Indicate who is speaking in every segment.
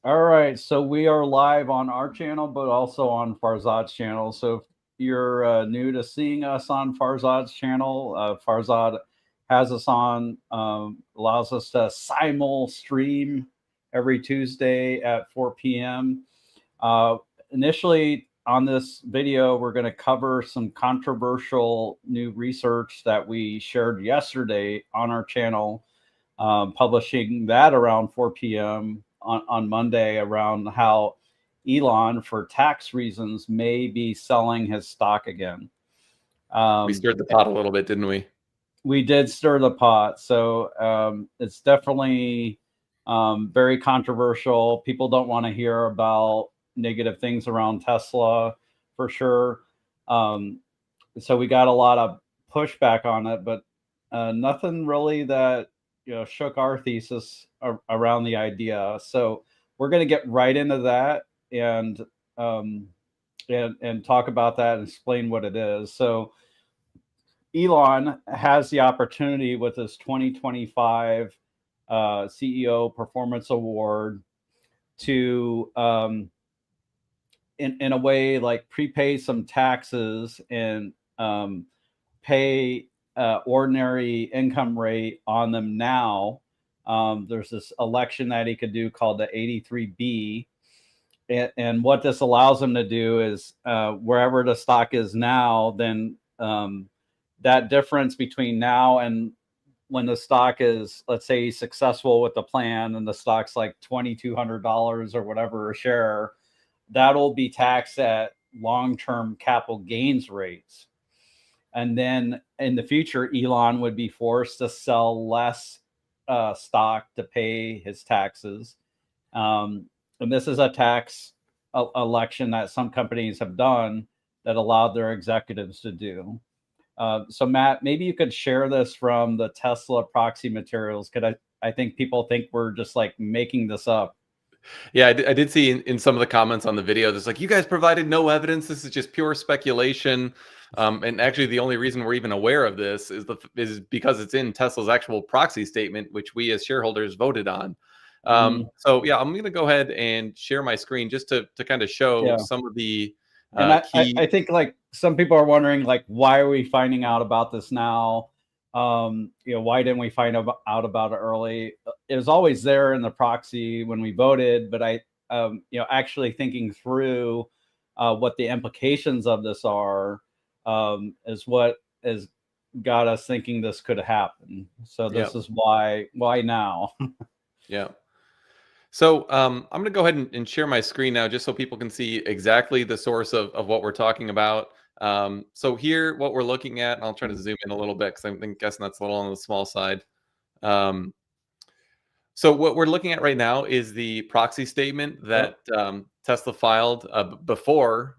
Speaker 1: All right, so we are live on our channel, but also on Farzad's channel. So if you're new to seeing us on Farzad's channel, Farzad has us on, allows us to simul stream every Tuesday at 4 p.m. Uh, Initially, on this video, we're going to cover some controversial new research that we shared yesterday on our channel, publishing that around 4 p.m. On Monday around how Elon, for tax reasons, may be selling his stock again.
Speaker 2: We stirred the pot a little bit, didn't we?
Speaker 1: We did stir the pot. So it's definitely very controversial. People don't want to hear about negative things around Tesla for sure. So we got a lot of pushback on it, but nothing really that shook our thesis around the idea. So we're going to get right into that and talk about that and explain what it is. So Elon has the opportunity with his 2025 CEO Performance Award to, in a way, like prepay some taxes and pay ordinary income rate on them now. There's this election that he could do called the 83B. And what this allows him to do is wherever the stock is now, then that difference between now and when the stock is, let's say, he's successful with the plan and the stock's like $2,200 or whatever a share, that'll be taxed at long-term capital gains rates. And then in the future, Elon would be forced to sell less stock to pay his taxes. And this is a tax election that some companies have done that allowed their executives to do. So Matt, maybe you could share this from the Tesla proxy materials. I think people think we're just like making this up.
Speaker 2: Yeah, I did see in some of the comments on the video, there's like, you guys provided no evidence. This is just pure speculation. And actually, the only reason we're even aware of this is because it's in Tesla's actual proxy statement, which we as shareholders voted on. So yeah, I'm going to go ahead and share my screen just to kind of show some of the
Speaker 1: and
Speaker 2: key.
Speaker 1: I think like some people are wondering, like, why are we finding out about this now? Why didn't we find out about it early? It was always there in the proxy when we voted, but actually thinking through what the implications of this are is what has got us thinking this could happen. So this is why now.
Speaker 2: Yeah. So I'm going to go ahead and share my screen now just so people can see exactly the source of what we're talking about. So here, what we're looking at, and I'll try to zoom in a little bit because I'm guessing that's a little on the small side. So what we're looking at right now is the proxy statement that Tesla filed before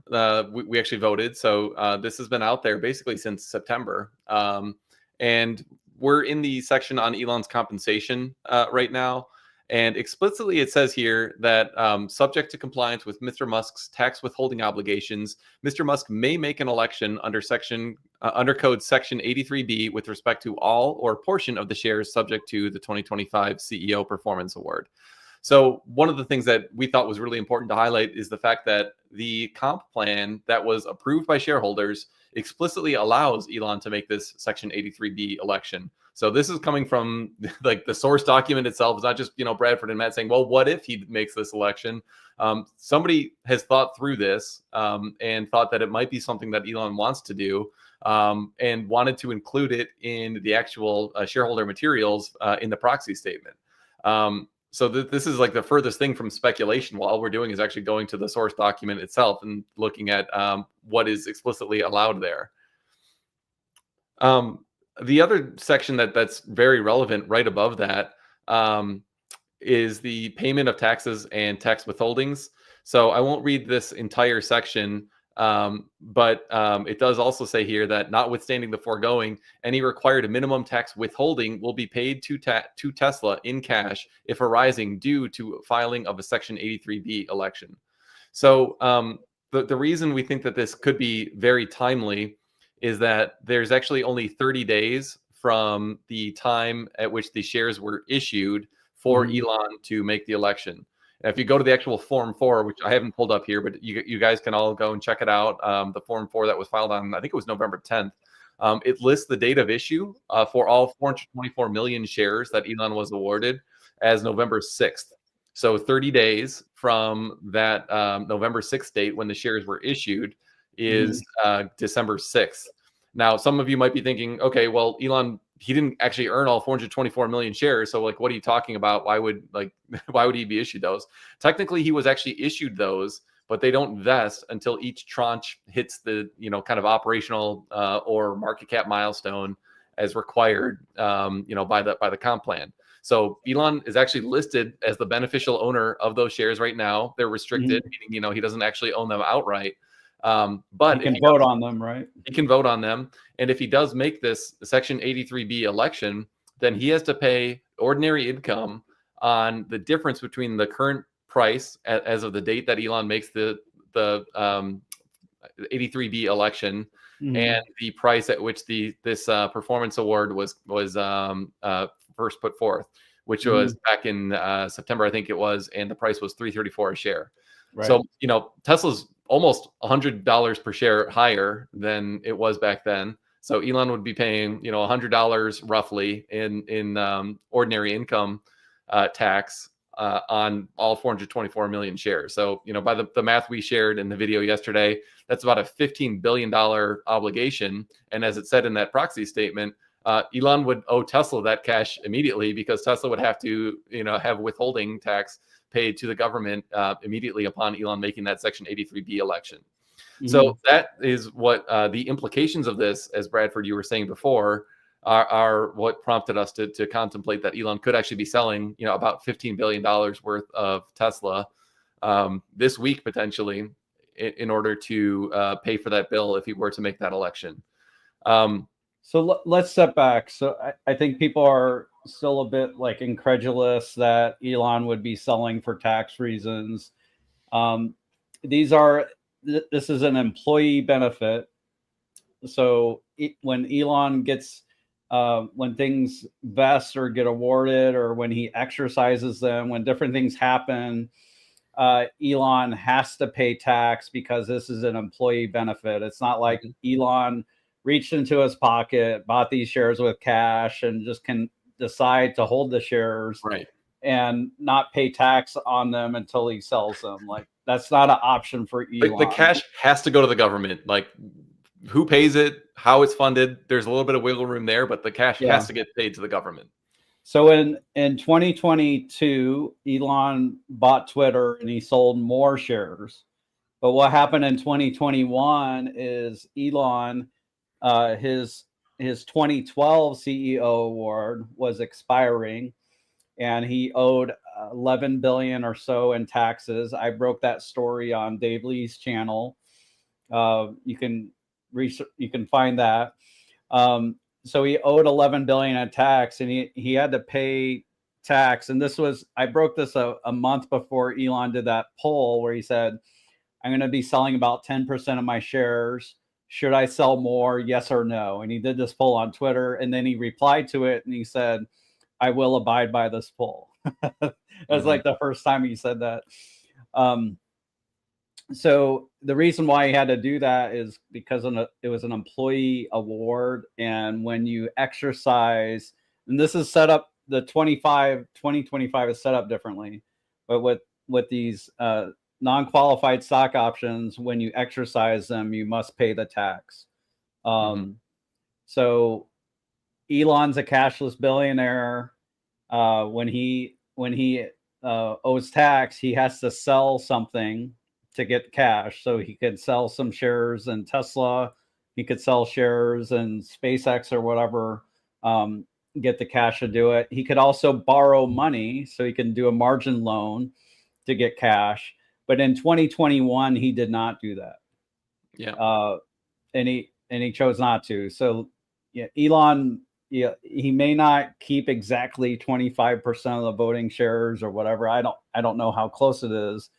Speaker 2: we actually voted. So this has been out there basically since September. And we're in the section on Elon's compensation right now. And explicitly, it says here that subject to compliance with Mr. Musk's tax withholding obligations, Mr. Musk may make an election under code section 83B with respect to all or portion of the shares subject to the 2025 CEO Performance Award. So one of the things that we thought was really important to highlight is the fact that the comp plan that was approved by shareholders explicitly allows Elon to make this section 83B election. So this is coming from like the source document itself. It's not just, Bradford and Matt saying, well, what if he makes this election? Somebody has thought through this and thought that it might be something that Elon wants to do and wanted to include it in the actual shareholder materials in the proxy statement. So this is like the furthest thing from speculation. While all we're doing is actually going to the source document itself and looking at what is explicitly allowed there. The other section that's very relevant right above that is the payment of taxes and tax withholdings. So I won't read this entire section, but it does also say here that notwithstanding the foregoing, any required minimum tax withholding will be paid to Tesla in cash if arising due to filing of a Section 83B election. So the reason we think that this could be very timely is that there's actually only 30 days from the time at which the shares were issued for Elon to make the election. If you go to the actual Form 4, which I haven't pulled up here, but you guys can all go and check it out. The Form 4 that was filed on, I think it was November 10th. It lists the date of issue for all 424 million shares that Elon was awarded as November 6th. So 30 days from that November 6th date when the shares were issued is December 6th. Now, some of you might be thinking, okay, well, Elon, he didn't actually earn all 424 million shares. So like, what are you talking about? Why would he be issued those? Technically, he was actually issued those, but they don't vest until each tranche hits the, kind of operational or market cap milestone as required, by the comp plan. So Elon is actually listed as the beneficial owner of those shares right now. They're restricted, meaning, he doesn't actually own them outright. But
Speaker 1: he can vote on them, right?
Speaker 2: He can vote on them. And if he does make this Section 83B election, then he has to pay ordinary income on the difference between the current price as of the date that Elon makes the 83B election and the price at which this performance award was first put forth, which was back in September, I think it was, and the price was $334 a share. Right. So Tesla's almost $100 per share higher than it was back then. So Elon would be paying $100 roughly in ordinary income tax on all 424 million shares. So by the math we shared in the video yesterday, that's about a $15 billion obligation. And as it said in that proxy statement, Elon would owe Tesla that cash immediately, because Tesla would have to have withholding tax paid to the government immediately upon Elon making that Section 83B election. So that is what the implications of this, as Bradford, you were saying before, are what prompted us to contemplate that Elon could actually be selling about $15 billion worth of Tesla this week, potentially, in order to pay for that bill if he were to make that election.
Speaker 1: So let's step back. So I think people are still a bit incredulous that Elon would be selling for tax reasons. This is an employee benefit. So when Elon gets, when things vest or get awarded, or when he exercises them, when different things happen, Elon has to pay tax because this is an employee benefit. It's not like Elon reached into his pocket, bought these shares with cash, and just can decide to hold the shares and not pay tax on them until he sells them. That's not an option for Elon.
Speaker 2: The cash has to go to the government. Who pays it, how it's funded, there's a little bit of wiggle room there, but the cash has to get paid to the government.
Speaker 1: So in 2022, Elon bought Twitter and he sold more shares. But what happened in 2021 is Elon, his 2012 CEO award was expiring, and he owed 11 billion or so in taxes. I broke that story on Dave Lee's channel. You can find that. So he owed 11 billion in tax, and he had to pay tax. And I broke this a month before Elon did that poll where he said, I'm going to be selling about 10% of my shares. Should I sell more? Yes or no? And he did this poll on Twitter, and then he replied to it and he said, I will abide by this poll. That's the first time he said that. So the reason why he had to do that is because it was an employee award. And when you exercise, and this is set up, the 2025 is set up differently, but with these non-qualified stock options, when you exercise them, you must pay the tax. So Elon's a cashless billionaire. When he owes tax, he has to sell something to get cash. So he could sell some shares in Tesla. He could sell shares in SpaceX or whatever, get the cash to do it. He could also borrow money, so he can do a margin loan to get cash. But in 2021, he did not do that. And he chose not to. So Elon, he may not keep exactly 25% of the voting shares or whatever. I don't know how close it is.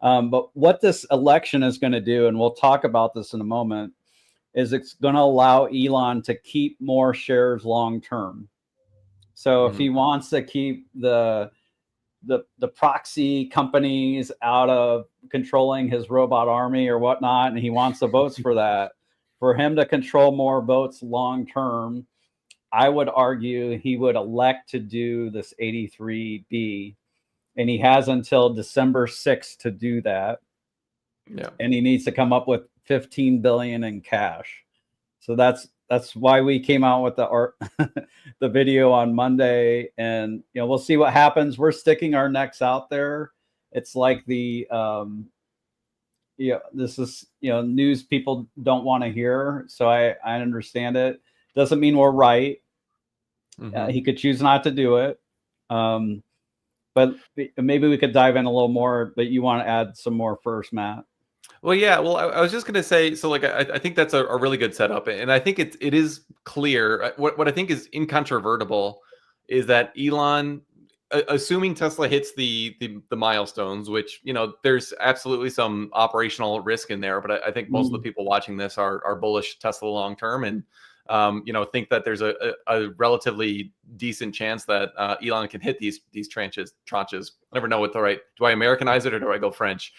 Speaker 1: But what this election is going to do, and we'll talk about this in a moment, is it's going to allow Elon to keep more shares long term. So if he wants to keep the the proxy companies out of controlling his robot army or whatnot, and he wants the votes for that. For him to control more votes long term, I would argue he would elect to do this 83B, and he has until December 6th to do that.
Speaker 2: Yeah.
Speaker 1: And he needs to come up with 15 billion in cash. So that's why we came out with the video on Monday, and we'll see what happens. We're sticking our necks out there. It's like the this is news people don't want to hear, so I understand it. Doesn't mean we're right. He could choose not to do it, but maybe we could dive in a little more. But you want to add some more first, Matt?
Speaker 2: Well, yeah. Well, I was just going to say, so like, I think that's a really good setup, and I think it is clear. What I think is incontrovertible is that Elon, assuming Tesla hits the milestones, which there's absolutely some operational risk in there, but I think most of the people watching this are bullish Tesla long term, and think that there's a relatively decent chance that Elon can hit these tranches. I never know what do I Americanize it or do I go French?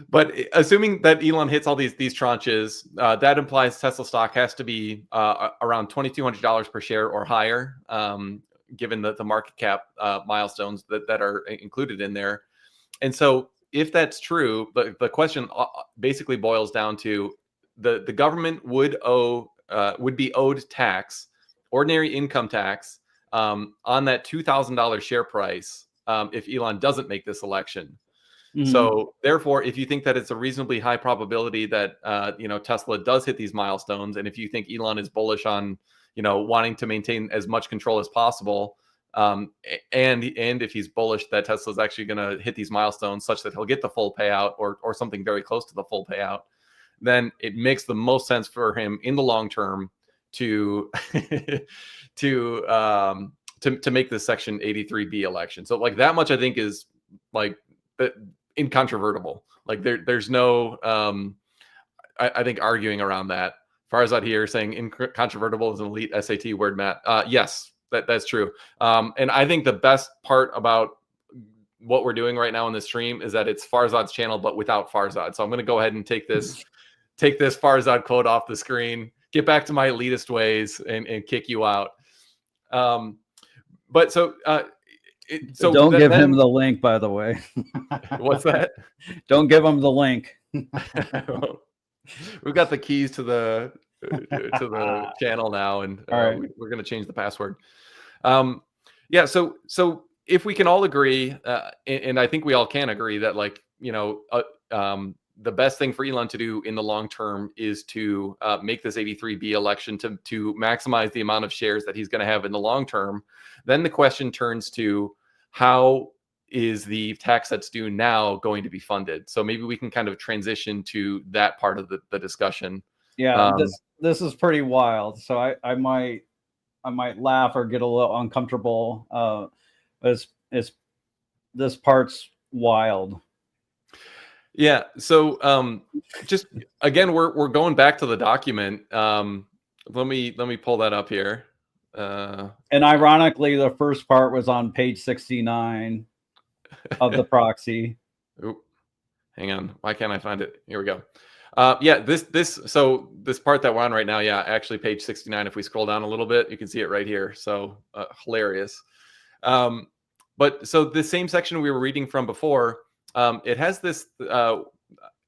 Speaker 2: But assuming that Elon hits all these tranches, that implies Tesla stock has to be around $2,200 per share or higher, given the market cap milestones that are included in there. And so if that's true, the question basically boils down to the government would be owed tax, ordinary income tax, on that $2,000 share price if Elon doesn't make this election. So therefore, if you think that it's a reasonably high probability that Tesla does hit these milestones, and if you think Elon is bullish on wanting to maintain as much control as possible, and if he's bullish that Tesla is actually going to hit these milestones such that he'll get the full payout or something very close to the full payout, then it makes the most sense for him in the long term to to make this Section 83B election. So like that much I think is like incontrovertible. Like there's no I think arguing around that. Farzad here saying incontrovertible is an elite SAT word, Matt. Yes, that's true. And I think the best part about what we're doing right now in this stream is that it's Farzad's channel, but without Farzad. So I'm going to go ahead and take this Farzad quote off the screen, get back to my elitist ways, and kick you out. But so
Speaker 1: don't give him the link, by the way.
Speaker 2: What's that?
Speaker 1: Don't give him the link.
Speaker 2: We've got the keys to the channel now, and
Speaker 1: right.
Speaker 2: We're going to change the password. Yeah. So if we can all agree, and I think we all can agree that the best thing for Elon to do in the long term is to make this 83B election to maximize the amount of shares that he's going to have in the long term. Then the question turns to how is the tax that's due now going to be funded? So maybe we can kind of transition to that part of the discussion.
Speaker 1: Yeah, this is pretty wild. So I might laugh or get a little uncomfortable. It's this part's wild.
Speaker 2: Yeah. So just again, we're going back to the document. Let me pull that up here.
Speaker 1: And ironically, the first part was on page 69 of the proxy.
Speaker 2: Ooh, hang on. Why can't I find it? Here we go. Yeah, this part that we're on right now. Yeah, actually page 69. If we scroll down a little bit, you can see it right here. So hilarious. But so the same section we were reading from before, it has this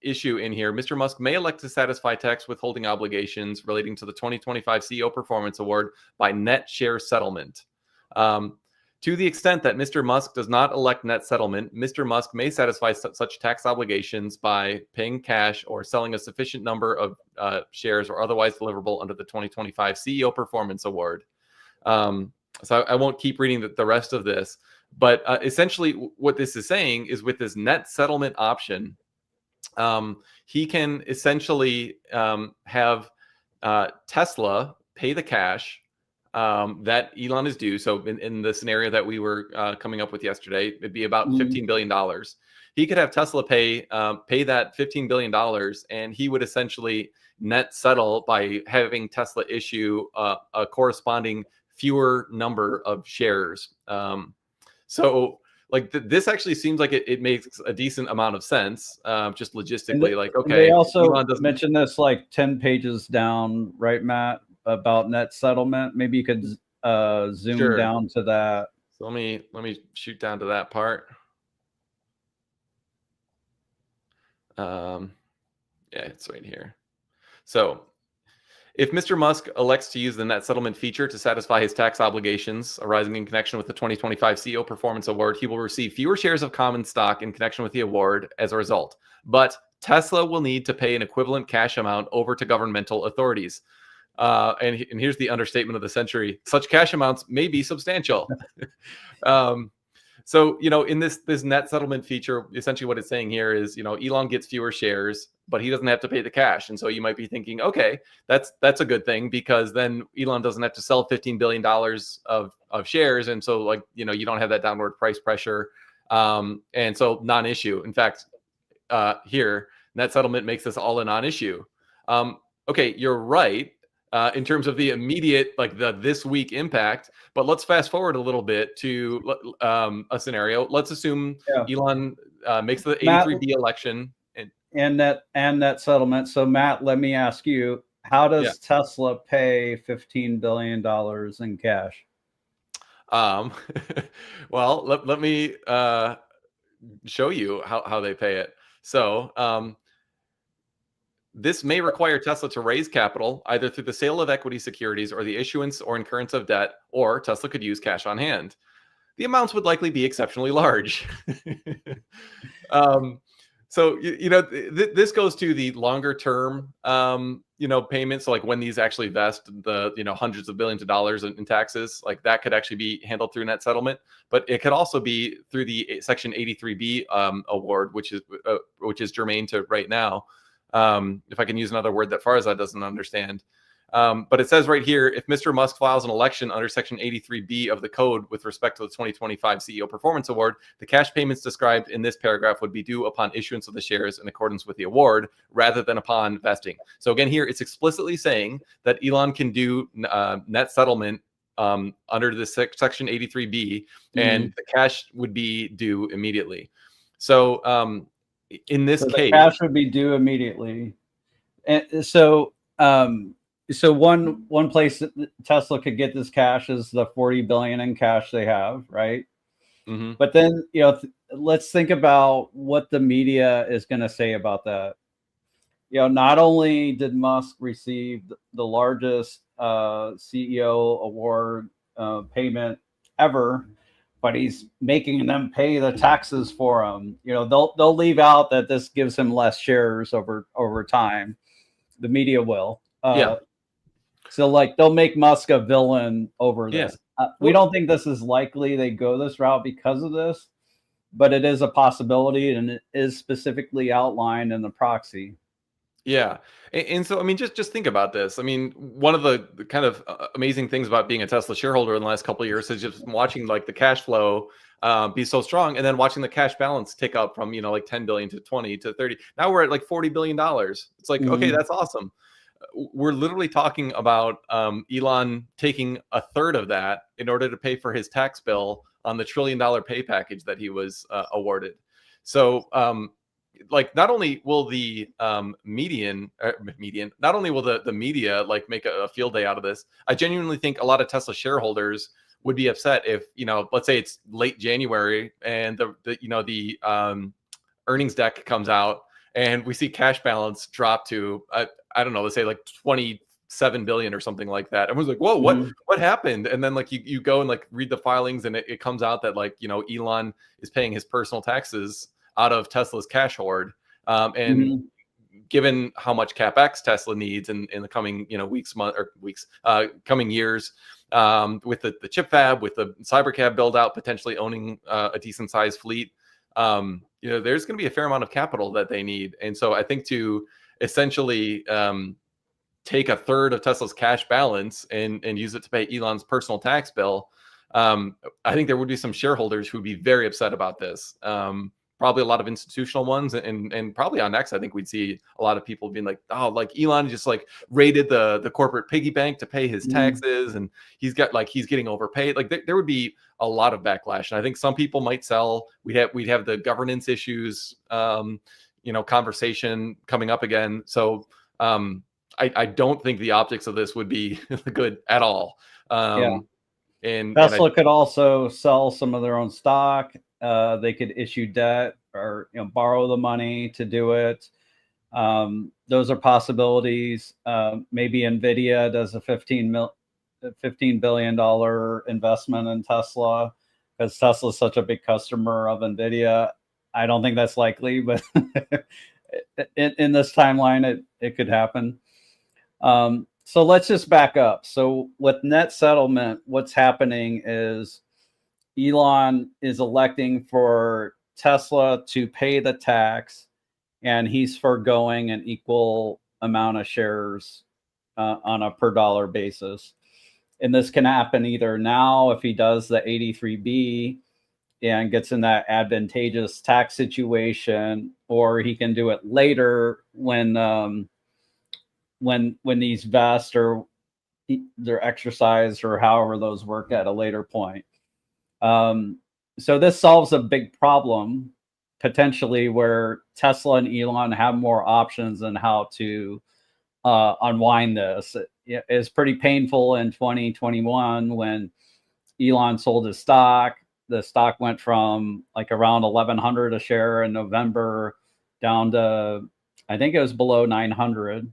Speaker 2: issue in here. Mr. Musk may elect to satisfy tax withholding obligations relating to the 2025 CEO Performance Award by net share settlement. To the extent that Mr. Musk does not elect net settlement, Mr. Musk may satisfy such tax obligations by paying cash or selling a sufficient number of shares or otherwise deliverable under the 2025 CEO Performance Award. So I won't keep reading the rest of this, but essentially what this is saying is with this net settlement option, he can essentially have Tesla pay the cash that Elon is due. So in the scenario that we were coming up with yesterday, it'd be about $15 billion. He could have Tesla pay that $15 billion, and he would essentially net settle by having Tesla issue a corresponding fewer number of shares. So like this actually seems like it makes a decent amount of sense, just logistically. Like,
Speaker 1: And they
Speaker 2: okay,
Speaker 1: also
Speaker 2: Elon doesn't.
Speaker 1: mentioned this like 10 pages down, right, Matt, about net settlement. Maybe you could zoom
Speaker 2: Sure.
Speaker 1: down to that.
Speaker 2: So let me shoot down to that part. Yeah, it's right here. So if Mr. Musk elects to use the net settlement feature to satisfy his tax obligations arising in connection with the 2025 CEO Performance Award, he will receive fewer shares of common stock in connection with the award as a result. But Tesla will need to pay an equivalent cash amount over to governmental authorities. And here's the understatement of the century: such cash amounts may be substantial. um, So, in this net settlement feature, essentially what it's saying here is, Elon gets fewer shares, but he doesn't have to pay the cash. And so you might be thinking, okay, that's a good thing, because then Elon doesn't have to sell $15 billion of shares. And so, like, you don't have that downward price pressure. And so non-issue. In fact, here, net settlement makes this all a non-issue. Okay, you're right. In terms of the immediate, like the this week impact. But let's fast forward a little bit to a scenario. Let's assume Elon makes the 83B election.
Speaker 1: And that settlement. So Matt, let me ask you, how does Tesla pay $15 billion in cash?
Speaker 2: Well, let me show you how they pay it. So this may require Tesla to raise capital either through the sale of equity securities or the issuance or incurrence of debt, or Tesla could use cash on hand. The amounts would likely be exceptionally large. So, this goes to the longer term, payments. So like when these actually vest, the, hundreds of billions of dollars in taxes, like that could actually be handled through net settlement. But it could also be through the Section 83B award, which is germane to right now. If I can use another word that Farzad doesn't understand. But it says right here, if Mr. Musk files an election under Section 83B of the code with respect to the 2025 CEO Performance Award, the cash payments described in this paragraph would be due upon issuance of the shares in accordance with the award, rather than upon vesting. So again, here it's explicitly saying that Elon can do net settlement under the Section 83B, and the cash would be due immediately. So in this case,
Speaker 1: the cash would be due immediately. And so one place that Tesla could get this cash is the 40 billion in cash they have, right?
Speaker 2: Mm-hmm.
Speaker 1: But then, let's think about what the media is going to say about that. Not only did Musk receive the largest CEO award payment ever, but he's making them pay the taxes for him. They'll leave out that this gives him less shares over time. The media will. So like they'll make Musk a villain over this. We don't think this is likely they go this route because of this, but it is a possibility, and it is specifically outlined in the proxy.
Speaker 2: Yeah. And so, I mean, just think about this. I mean, one of the kind of amazing things about being a Tesla shareholder in the last couple of years is just watching like the cash flow be so strong, and then watching the cash balance tick up from, like 10 billion to 20 to 30. Now we're at like $40 billion. It's like, okay, that's awesome. We're literally talking about Elon taking a third of that in order to pay for his tax bill on the $1 trillion pay package that he was awarded. So, like, not only will the not only will the media like make a field day out of this, I genuinely think a lot of Tesla shareholders would be upset if, let's say it's late January and the earnings deck comes out and we see cash balance drop to I don't know, let's say like 27 billion or something like that. Everyone's like, whoa, what happened? And then like you go and like read the filings, and it comes out that like, Elon is paying his personal taxes out of Tesla's cash hoard. And given how much CapEx Tesla needs in the coming, coming years, with the chip fab, with the Cybercab build out, potentially owning a decent sized fleet, there's going to be a fair amount of capital that they need. And so I think to essentially take a third of Tesla's cash balance and use it to pay Elon's personal tax bill, I think there would be some shareholders who would be very upset about this. probably a lot of institutional ones, and probably on X, I think we'd see a lot of people being like, oh, like Elon just like raided the corporate piggy bank to pay his taxes, and he's getting overpaid. Like there would be a lot of backlash, and I think some people might sell. We'd have the governance issues, conversation coming up again. So I don't think the optics of this would be good at all. And
Speaker 1: Tesla could also sell some of their own stock. They could issue debt or borrow the money to do it. Those are possibilities. Maybe Nvidia does a $15 billion investment in Tesla because Tesla is such a big customer of Nvidia. I don't think that's likely, but in this timeline, it could happen. So let's just back up. So with net settlement, what's happening is Elon is electing for Tesla to pay the tax, and he's foregoing an equal amount of shares on a per dollar basis. And this can happen either now if he does the 83B and gets in that advantageous tax situation, or he can do it later when these vest or they're exercised or however those work at a later point. So this solves a big problem potentially where Tesla and Elon have more options on how to unwind this. It's pretty painful in 2021 when Elon sold his stock. The stock went from like around 1,100 a share in November down to, I think it was below 900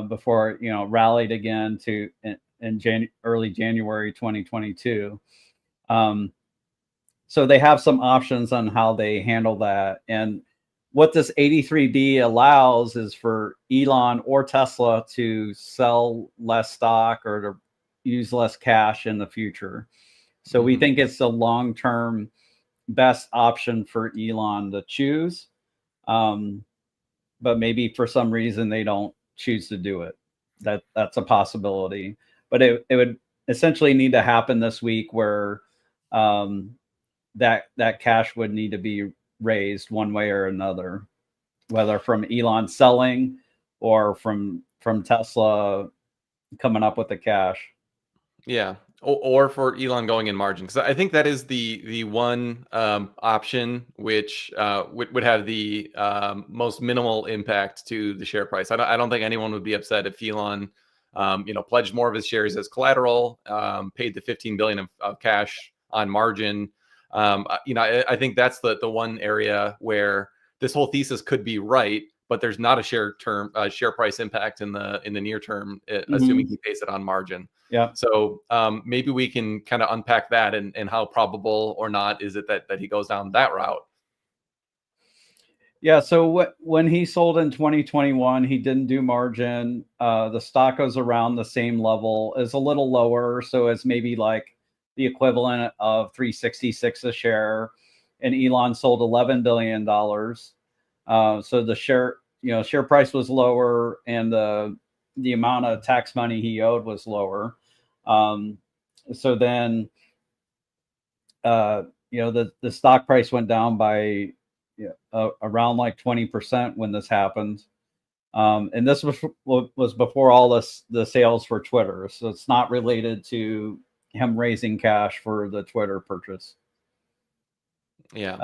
Speaker 1: before rallied again to in early January 2022. So they have some options on how they handle that. And what this 83B allows is for Elon or Tesla to sell less stock or to use less cash in the future. So we think it's the long-term best option for Elon to choose. But maybe for some reason they don't choose to do it. That's a possibility. But it would essentially need to happen this week where that cash would need to be raised one way or another, whether from Elon selling or from Tesla coming up with the cash.
Speaker 2: Yeah, or for Elon going in margin, because I think that is the one option which would have the most minimal impact to the share price. I don't think anyone would be upset if Elon pledged more of his shares as collateral, paid the $15 billion of cash on margin. I think that's the one area where this whole thesis could be right, but there's not a share price impact in the near term, assuming he pays it on margin.
Speaker 1: Yeah.
Speaker 2: So maybe we can kind of unpack that and how probable or not is it that he goes down that route.
Speaker 1: Yeah. So when he sold in 2021, he didn't do margin. The stock goes around the same level, is a little lower, so it's maybe like the equivalent of 366 a share, and Elon sold $11 billion. So the share price was lower, and the amount of tax money he owed was lower. So then, the stock price went down by around like 20% when this happened. And this was before all the sales for Twitter. So it's not related to him raising cash for the Twitter purchase.
Speaker 2: Yeah.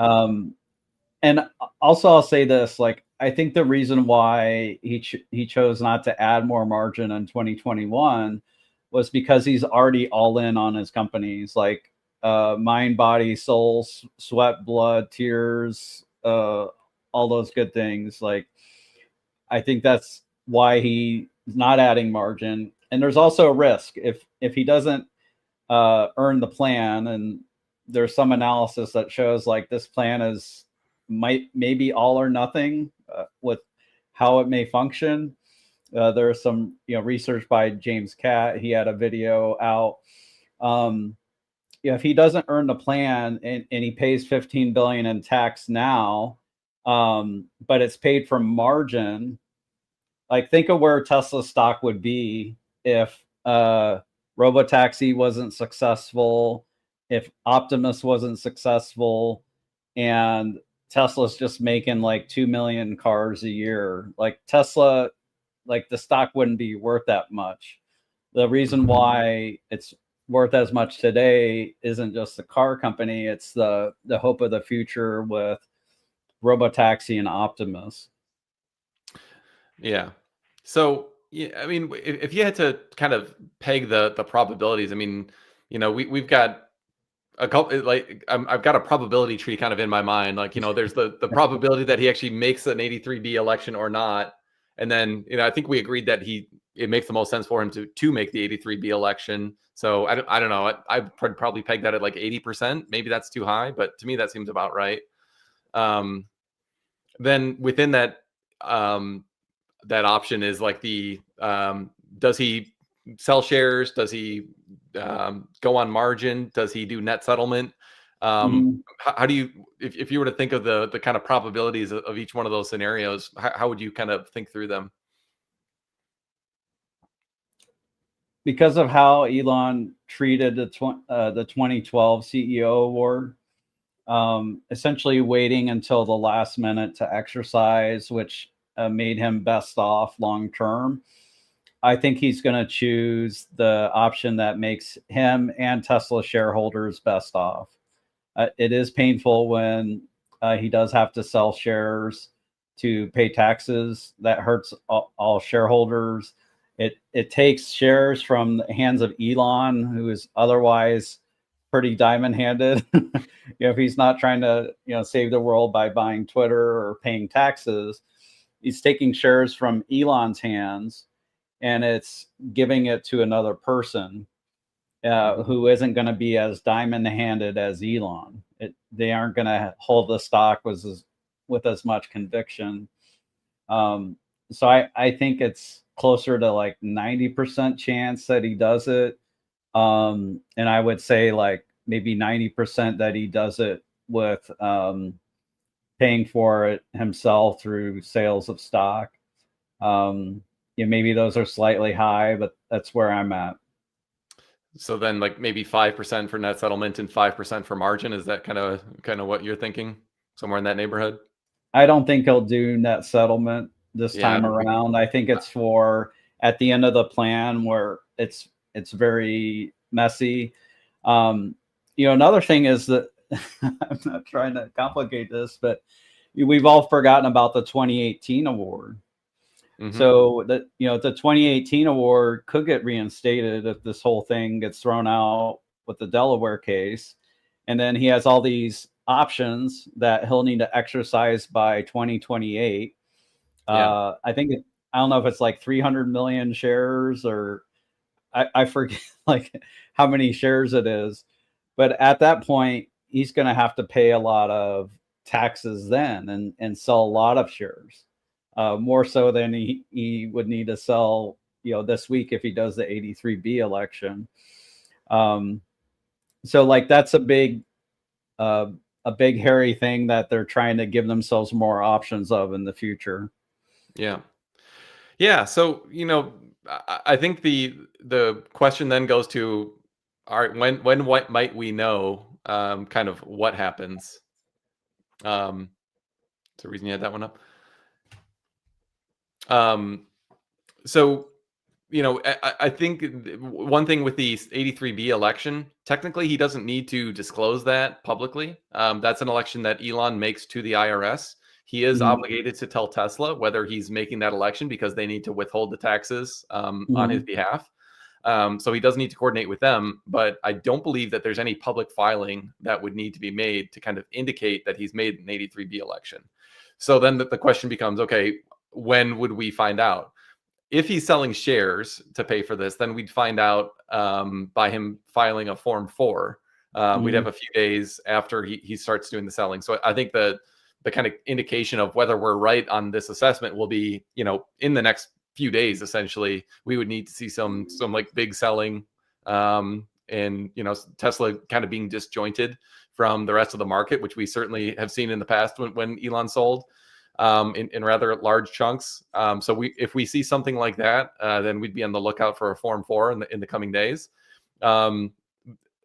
Speaker 1: And also I'll say this, like, I think the reason why he chose not to add more margin in 2021 was because he's already all in on his companies, like mind, body, soul, sweat, blood, tears, all those good things. Like, I think that's why he's not adding margin. And there's also a risk if he doesn't earn the plan, and there's some analysis that shows like this plan is maybe all or nothing with how it may function. There's some research by James Catt. He had a video out. If he doesn't earn the plan and he pays $15 billion in tax now, but it's paid from margin, like think of where Tesla stock would be if Robotaxi wasn't successful, if Optimus wasn't successful, and Tesla's just making like 2 million cars a year. Like Tesla, like the stock wouldn't be worth that much. The reason why it's worth as much today isn't just the car company, it's the hope of the future with robotaxi and Optimus.
Speaker 2: Yeah. So, yeah, I mean, if you had to kind of peg the probabilities, I mean, we've got a couple, like, I've got a probability tree kind of in my mind. Like, there's the probability that he actually makes an 83B election or not. And then, I think we agreed that it makes the most sense for him to make the 83B election. So I don't know. I'd probably peg that at like 80%. Maybe that's too high, but to me, that seems about right. Then within that option is like does he sell shares? Does he go on margin? Does he do net settlement? How do you, if you were to think of the kind of probabilities of each one of those scenarios, how would you kind of think through them?
Speaker 1: Because of how Elon treated the 2012 CEO award, essentially waiting until the last minute to exercise, which made him best off long term. I think he's going to choose the option that makes him and Tesla shareholders best off. It is painful when he does have to sell shares to pay taxes. That hurts all shareholders. It takes shares from the hands of Elon, who is otherwise pretty diamond-handed. If he's not trying to save the world by buying Twitter or paying taxes, he's taking shares from Elon's hands and it's giving it to another person who isn't going to be as diamond-handed as Elon. They aren't going to hold the stock with as much conviction. So I think it's closer to like 90% chance that he does it. And I would say like maybe 90% that he does it with paying for it himself through sales of stock. Maybe those are slightly high, but that's where I'm at.
Speaker 2: So then like maybe 5% for net settlement and 5% for margin. Is that kind of what you're thinking? Somewhere in that neighborhood?
Speaker 1: I don't think he'll do net settlement this time around. I think it's for at the end of the plan where it's very messy. Another thing is that I'm not trying to complicate this, but we've all forgotten about the 2018 award. So the 2018 award could get reinstated if this whole thing gets thrown out with the Delaware case. And then he has all these options that he'll need to exercise by 2028. I think I don't know if it's like 300 million shares or I forget like how many shares it is. But at that point, he's going to have to pay a lot of taxes then and sell a lot of shares. More so than he would need to sell, this week if he does the 83B election. So like that's a big hairy thing that they're trying to give themselves more options of in the future.
Speaker 2: Yeah. So I think the question then goes to, all right, when what might we know kind of what happens? Is the reason you had that one up? So, I think one thing with the 83B election, technically he doesn't need to disclose that publicly. That's an election that Elon makes to the IRS. He is obligated to tell Tesla whether he's making that election because they need to withhold the taxes on his behalf. So he does need to coordinate with them, but I don't believe that there's any public filing that would need to be made to kind of indicate that he's made an 83B election. So then the question becomes, okay, when would we find out? If he's selling shares to pay for this, then we'd find out by him filing a Form 4. We'd have a few days after he starts doing the selling. So I think the kind of indication of whether we're right on this assessment will be, in the next few days. Essentially, we would need to see some like big selling, and Tesla kind of being disjointed from the rest of the market, which we certainly have seen in the past when Elon sold in rather large chunks. So if we see something like that, then we'd be on the lookout for a Form 4 in the coming days.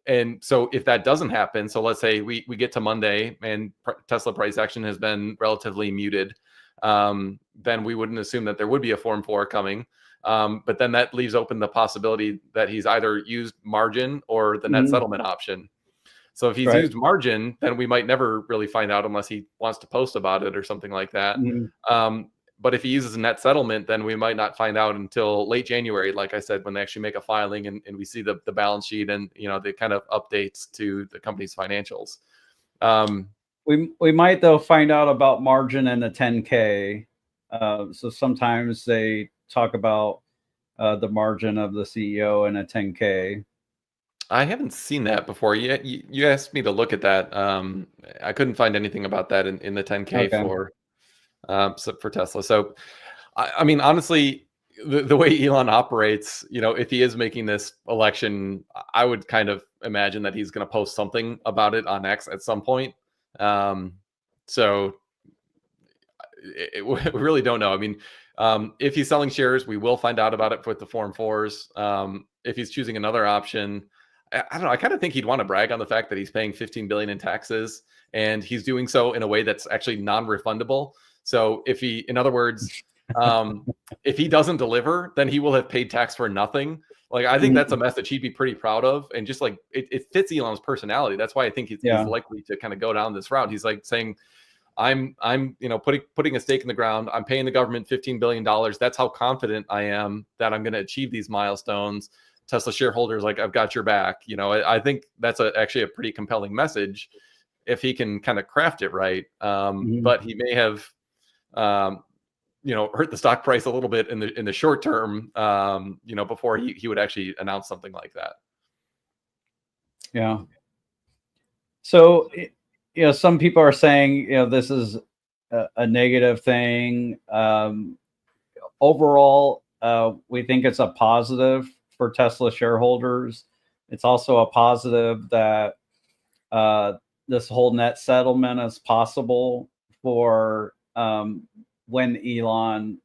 Speaker 2: And so if that doesn't happen, so let's say we get to Monday and Tesla price action has been relatively muted, then we wouldn't assume that there would be a Form 4 coming. But then that leaves open the possibility that he's either used margin or the net settlement option. So if he's used margin, then we might never really find out unless he wants to post about it or something like that. But if he uses a net settlement, then we might not find out until late January, like I said, when they actually make a filing and we see the balance sheet and the kind of updates to the company's financials.
Speaker 1: We might though find out about margin in the 10K. So sometimes they talk about the margin of the CEO in a 10K.
Speaker 2: I haven't seen that before. You asked me to look at that. I couldn't find anything about that in the 10K for Tesla. So, I mean, honestly, the way Elon operates, if he is making this election, I would kind of imagine that he's going to post something about it on X at some point. So we really don't know. I mean, if he's selling shares, we will find out about it with the Form 4s. If he's choosing another option, I don't know. I kind of think he'd want to brag on the fact that he's paying $15 billion in taxes, and he's doing so in a way that's actually non-refundable. So if he, in other words, if he doesn't deliver, then he will have paid tax for nothing. Like, I think that's a message he'd be pretty proud of. And just like, it fits Elon's personality. That's why I think he's likely to kind of go down this route. He's like saying, I'm putting a stake in the ground. I'm paying the government $15 billion. That's how confident I am that I'm going to achieve these milestones. Tesla shareholders, like, I've got your back. I think that's actually a pretty compelling message if he can kind of craft it right. But he may have, hurt the stock price a little bit in the short term, before he would actually announce something like that.
Speaker 1: Yeah. So, some people are saying, this is a negative thing. Overall, we think it's a positive for Tesla shareholders. It's also a positive that this whole net settlement is possible for when Elon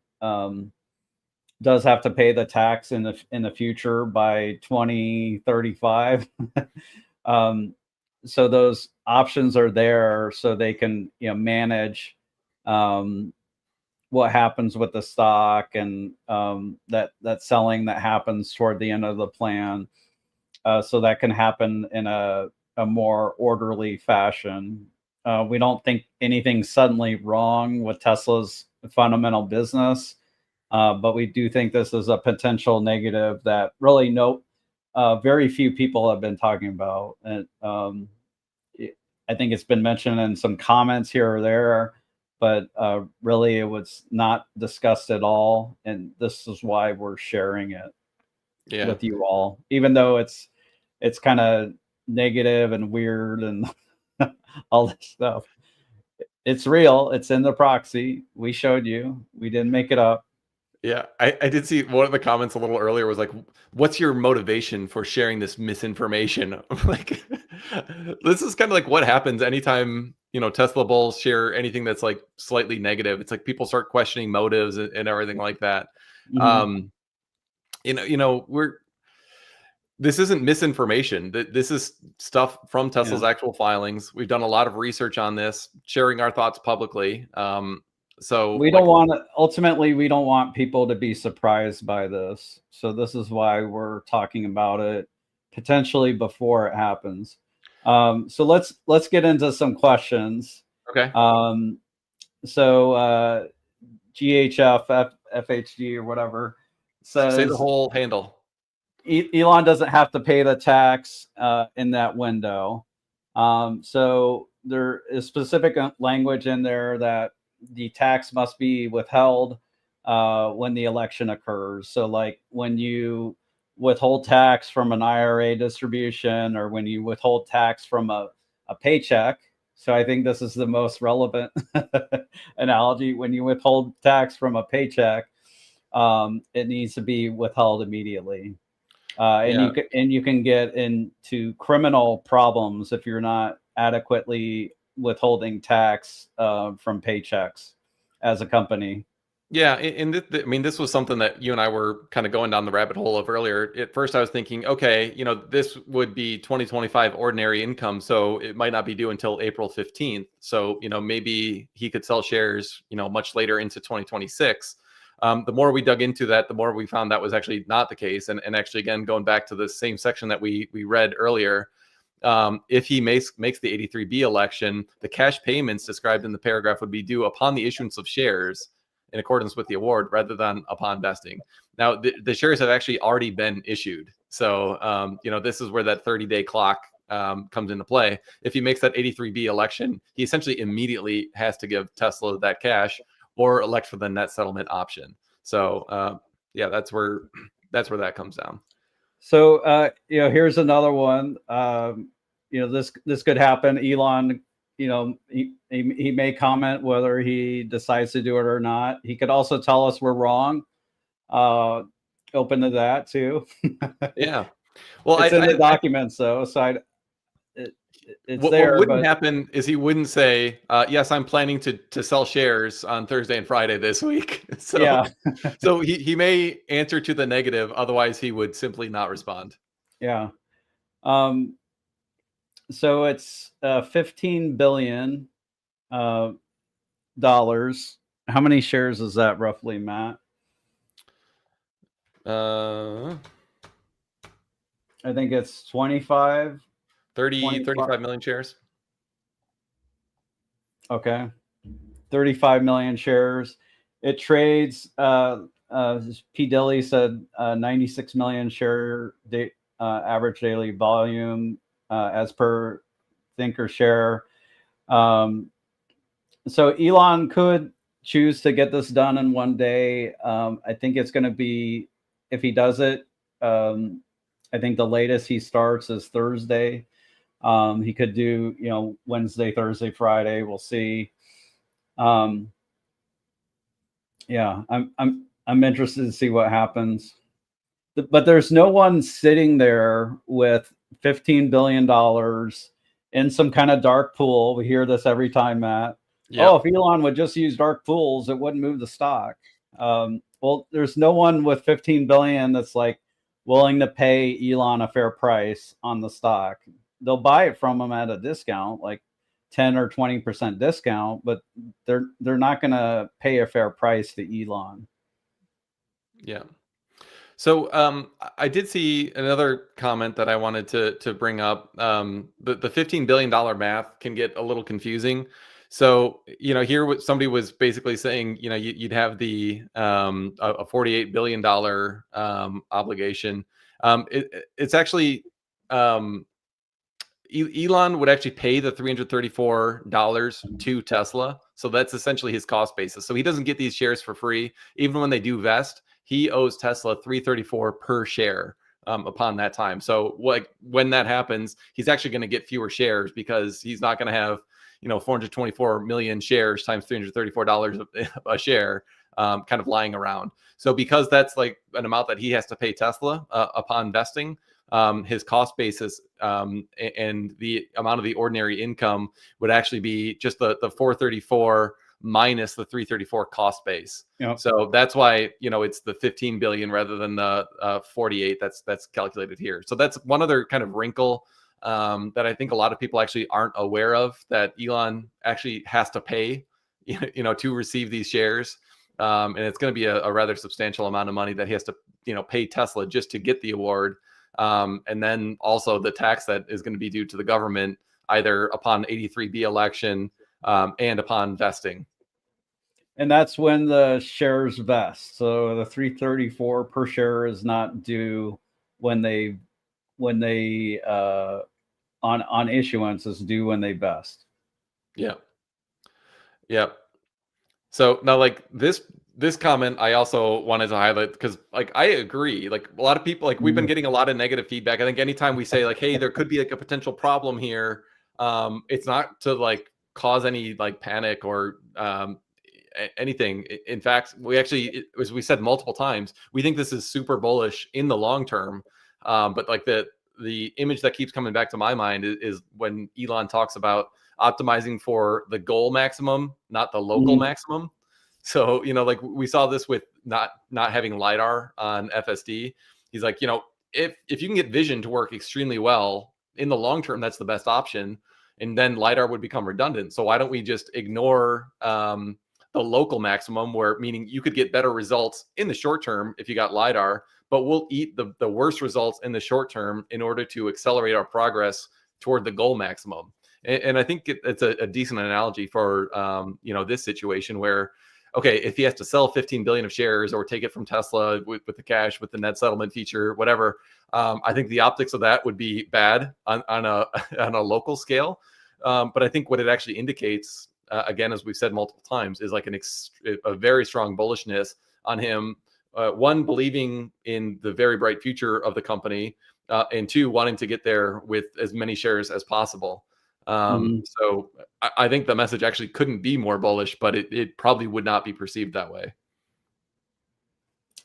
Speaker 1: does have to pay the tax in the future by 2035. So those options are there, so they can manage what happens with the stock and that selling that happens toward the end of the plan. So that can happen in a more orderly fashion. We don't think anything's suddenly wrong with Tesla's fundamental business, but we do think this is a potential negative that really very few people have been talking about. And I think it's been mentioned in some comments here or there, but really it was not discussed at all. And this is why we're sharing it with you all, even though it's kind of negative and weird and all this stuff. It's real. It's in the proxy. We showed you. We didn't make it up.
Speaker 2: Yeah, I did see one of the comments a little earlier was like, what's your motivation for sharing this misinformation? I'm like, this is kind of like what happens anytime, Tesla bulls share anything that's like slightly negative. It's like people start questioning motives and everything like that. This isn't misinformation. This is stuff from Tesla's actual filings. We've done a lot of research on this, sharing our thoughts publicly. So
Speaker 1: we don't want people to be surprised by this. So this is why we're talking about it potentially before it happens. So let's get into some questions.
Speaker 2: Okay.
Speaker 1: So GHF, FHG or whatever says,
Speaker 2: say the whole handle.
Speaker 1: Elon doesn't have to pay the tax in that window. So there is specific language in there that the tax must be withheld when the election occurs. So like when you withhold tax from an IRA distribution or when you withhold tax from a paycheck. So I think this is the most relevant analogy. When you withhold tax from a paycheck, it needs to be withheld immediately. And you can get into criminal problems if you're not adequately withholding tax from paychecks as a company.
Speaker 2: Yeah, I mean, this was something that you and I were kind of going down the rabbit hole of earlier. At first, I was thinking, okay, this would be 2025 ordinary income, so it might not be due until April 15th. So, maybe he could sell shares, much later into 2026. The more we dug into that, the more we found that was actually not the case. And actually, again, going back to the same section that we read earlier, if he makes the 83B election, the cash payments described in the paragraph would be due upon the issuance of shares in accordance with the award rather than upon vesting. Now, the shares have actually already been issued. So, this is where that 30-day clock comes into play. If he makes that 83B election, he essentially immediately has to give Tesla that cash or elect for the net settlement option. So, yeah, that's where that comes down.
Speaker 1: So, here's another one. This could happen. Elon, he may comment whether he decides to do it or not. He could also tell us we're wrong. Open to that too.
Speaker 2: Yeah. Well,
Speaker 1: it's in the documents though, so it's there.
Speaker 2: What wouldn't happen is he wouldn't say, yes, I'm planning to sell shares on Thursday and Friday this week. So,
Speaker 1: yeah.
Speaker 2: So he may answer to the negative. Otherwise, he would simply not respond.
Speaker 1: Yeah. So it's $15 billion dollars. How many shares is that roughly, Matt?
Speaker 2: I
Speaker 1: think it's 35
Speaker 2: million shares.
Speaker 1: Okay. 35 million shares. It trades, P. Dilley said 96 million share average daily volume as per Thinkershare. So Elon could choose to get this done in one day. I think it's going to be, if he does it, I think the latest he starts is Thursday. He could do, Wednesday, Thursday, Friday. We'll see. Yeah, I'm interested to see what happens. But there's no one sitting there with $15 billion in some kind of dark pool. We hear this every time, Matt. Yep. Oh, if Elon would just use dark pools, it wouldn't move the stock. Well, there's no one with 15 billion that's like willing to pay Elon a fair price on the stock. They'll buy it from him at a discount, like 10 or 20% discount, but they're not going to pay a fair price to Elon.
Speaker 2: Yeah. So I did see another comment that I wanted to bring up. The $15 billion math can get a little confusing. So, here somebody was basically saying, you'd have the a $48 billion obligation. It's actually Elon would actually pay the $334 to Tesla. So that's essentially his cost basis. So he doesn't get these shares for free. Even when they do vest, he owes Tesla $334 per share upon that time. So when that happens, he's actually going to get fewer shares because he's not going to have 424 million shares times $334 a share kind of lying around. So because that's like an amount that he has to pay Tesla upon vesting, his cost basis and the amount of the ordinary income would actually be just the 434 minus the 334 cost base. Yep. So that's why it's the 15 billion rather than the 48 that's calculated here. So that's one other kind of wrinkle that I think a lot of people actually aren't aware of, that Elon actually has to pay to receive these shares. And it's going to be a rather substantial amount of money that he has to pay Tesla just to get the award. And then also the tax that is going to be due to the government either upon 83B election and upon vesting.
Speaker 1: And that's when the shares vest. So the 334 per share is not due when they on issuance, is due when they vest.
Speaker 2: Yeah. Yep. So now, like this comment, I also wanted to highlight because, like, I agree. Like a lot of people, like we've been getting a lot of negative feedback. I think anytime we say like, "Hey, there could be like a potential problem here," it's not to like cause any like panic or anything. In fact, we actually, as we said multiple times, we think this is super bullish in the long term. But like the image that keeps coming back to my mind is when Elon talks about optimizing for the goal maximum, not the local maximum. So, like we saw this with not having LiDAR on FSD. He's like, if you can get vision to work extremely well in the long term, that's the best option. And then LiDAR would become redundant. So why don't we just ignore the local maximum, where meaning you could get better results in the short term if you got LiDAR, but we'll eat the worst results in the short term in order to accelerate our progress toward the goal maximum. And I think it's a decent analogy for this situation where, okay, if he has to sell 15 billion of shares or take it from Tesla with the cash, with the net settlement feature, whatever, I think the optics of that would be bad on a on a local scale. But I think what it actually indicates, again, as we've said multiple times, is like a very strong bullishness on him. One, believing in the very bright future of the company, and two, wanting to get there with as many shares as possible. So I think the message actually couldn't be more bullish, but it probably would not be perceived that way.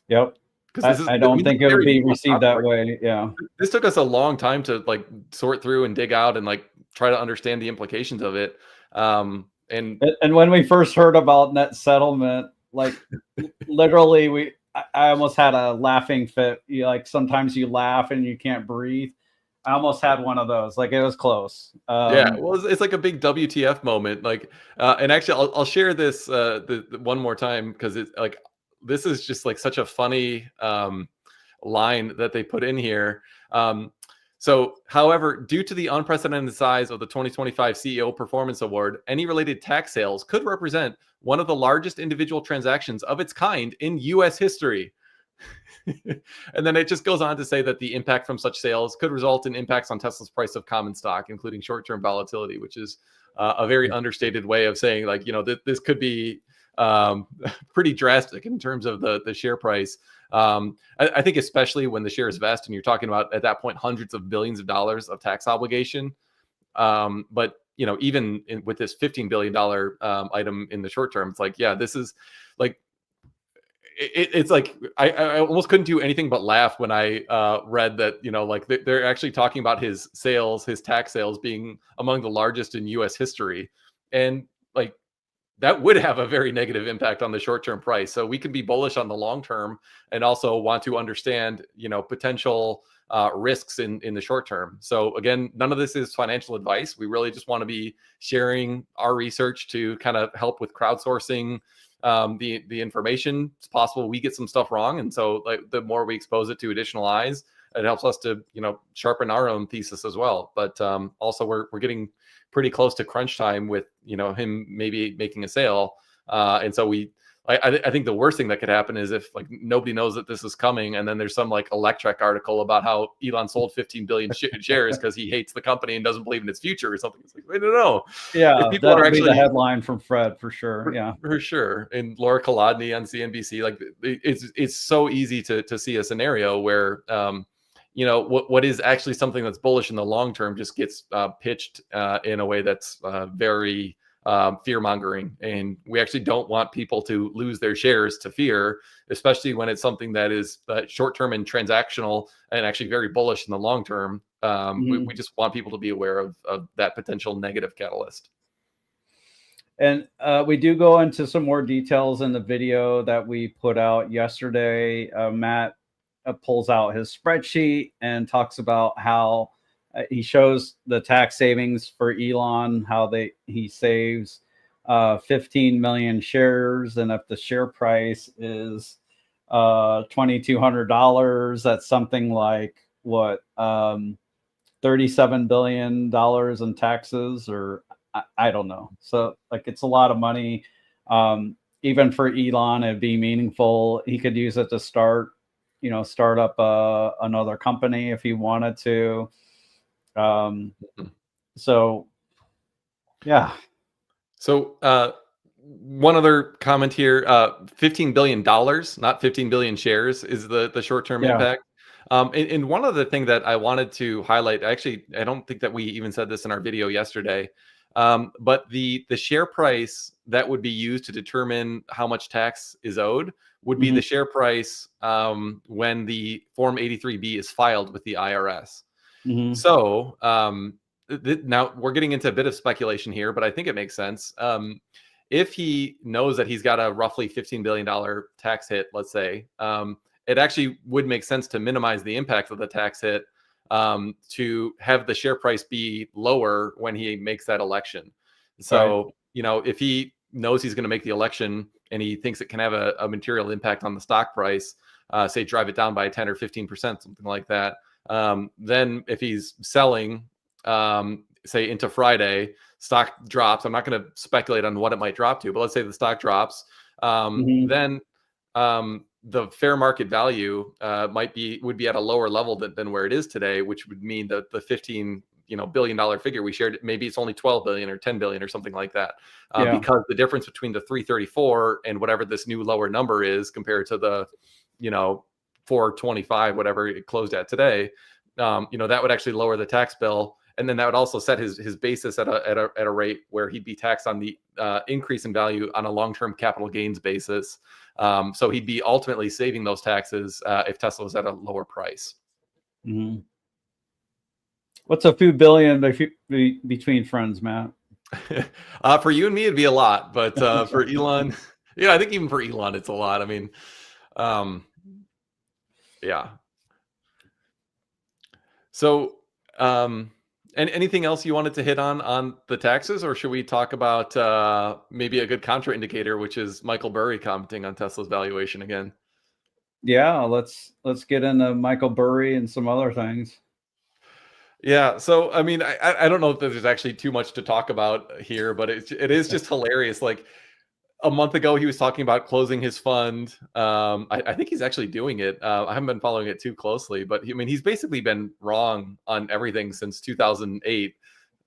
Speaker 1: Yep. I don't think it would be received that way. Yeah.
Speaker 2: This took us a long time to like sort through and dig out and like try to understand the implications of it. And
Speaker 1: when we first heard about net settlement, like literally I almost had a laughing fit. Like sometimes you laugh and you can't breathe. I almost had one of those. Like it was close.
Speaker 2: Yeah, well, it's like a big WTF moment. Like, and actually, I'll share this the one more time, because it's like this is just like such a funny line that they put in here. So, however, due to the unprecedented size of the 2025 CEO Performance Award, any related tax sales could represent one of the largest individual transactions of its kind in U.S. history. And then it just goes on to say that the impact from such sales could result in impacts on Tesla's price of common stock, including short-term volatility, which is a very understated way of saying, like, this could be pretty drastic in terms of the share price. I think especially when the shares vest and you're talking about at that point hundreds of billions of dollars of tax obligation. But even with this $15 billion item in the short term, it's like, yeah, this is like, it's like I almost couldn't do anything but laugh when I read that, like they're actually talking about his tax sales being among the largest in U.S. history, and like that would have a very negative impact on the short-term price. So we can be bullish on the long term and also want to understand, potential risks in the short term. So again, none of this is financial advice. We really just want to be sharing our research to kind of help with crowdsourcing the information. It's possible we get some stuff wrong, and so like the more we expose it to additional eyes, it helps us to sharpen our own thesis as well. But also we're getting pretty close to crunch time with him maybe making a sale, and so I think the worst thing that could happen is if like nobody knows that this is coming, and then there's some like Electrek article about how Elon sold 15 billion shares because he hates the company and doesn't believe in its future or something. It's like, wait, no.
Speaker 1: Yeah, that would be the headline from Fred for sure. Yeah,
Speaker 2: for sure. And Laura Kolodny on CNBC, like it's so easy to see a scenario where what is actually something that's bullish in the long term just gets pitched in a way that's very fear-mongering, and we actually don't want people to lose their shares to fear, especially when it's something that is short-term and transactional and actually very bullish in the long term. We just want people to be aware of that potential negative catalyst.
Speaker 1: And we do go into some more details in the video that we put out yesterday. Matt pulls out his spreadsheet and talks about how he shows the tax savings for Elon, how he saves 15 million shares, and if the share price is $2,200, that's something like what, $37 billion in taxes, or I don't know. So like it's a lot of money. Even for Elon, it'd be meaningful. He could use it to start up another company if he wanted to. So yeah.
Speaker 2: So one other comment here, $15 billion, not 15 billion shares is the short-term impact. And one other thing that I wanted to highlight, actually, I don't think that we even said this in our video yesterday, but the share price that would be used to determine how much tax is owed would be the share price when the Form 83B is filed with the IRS. So now we're getting into a bit of speculation here, but I think it makes sense. if he knows that he's got a roughly $15 billion tax hit, let's say, it actually would make sense to minimize the impact of the tax hit, to have the share price be lower when he makes that election. So,
Speaker 1: Right.
Speaker 2: if he knows he's going to make the election and he thinks it can have a material impact on the stock price, say drive it down by 10 or 15%, something like that. Then if he's selling, say into Friday, stock drops. I'm not going to speculate on what it might drop to, but let's say the stock drops. Then the fair market value would be at a lower level than where it is today, which would mean that the $15 billion figure we shared, maybe it's only 12 billion or 10 billion or something like that, because the difference between the 334 and whatever this new lower number is compared to the 425, whatever it closed at today, that would actually lower the tax bill. And then that would also set his basis at a rate where he'd be taxed on the increase in value on a long-term capital gains basis. So he'd be ultimately saving those taxes if Tesla was at a lower price.
Speaker 1: Mm-hmm. What's a few billion between friends, Matt?
Speaker 2: For you and me, it'd be a lot, but for Elon, I think even for Elon, it's a lot. I mean, yeah. So, and anything else you wanted to hit on the taxes, or should we talk about maybe a good contraindicator, which is Michael Burry commenting on Tesla's valuation again?
Speaker 1: Yeah, let's get into Michael Burry and some other things.
Speaker 2: Yeah, so I mean, I don't know if there's actually too much to talk about here, but it is just hilarious. Like a month ago, he was talking about closing his fund. I think he's actually doing it. I haven't been following it too closely, but he's basically been wrong on everything since 2008. He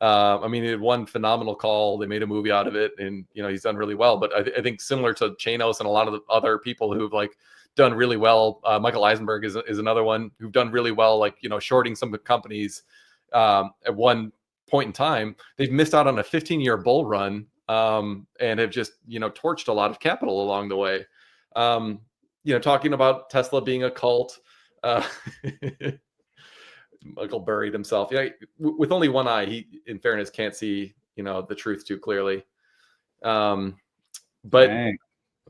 Speaker 2: had one phenomenal call. They made a movie out of it, and he's done really well. But I think similar to Chanos and a lot of the other people who've done really well, Michael Eisenberg is another one who've done really well, shorting some companies at one point in time. They've missed out on a 15-year bull run, and have just torched a lot of capital along the way. Talking about Tesla being a cult. Michael buried himself. Yeah, with only one eye, he, in fairness, can't see the truth too clearly. But
Speaker 1: Dang.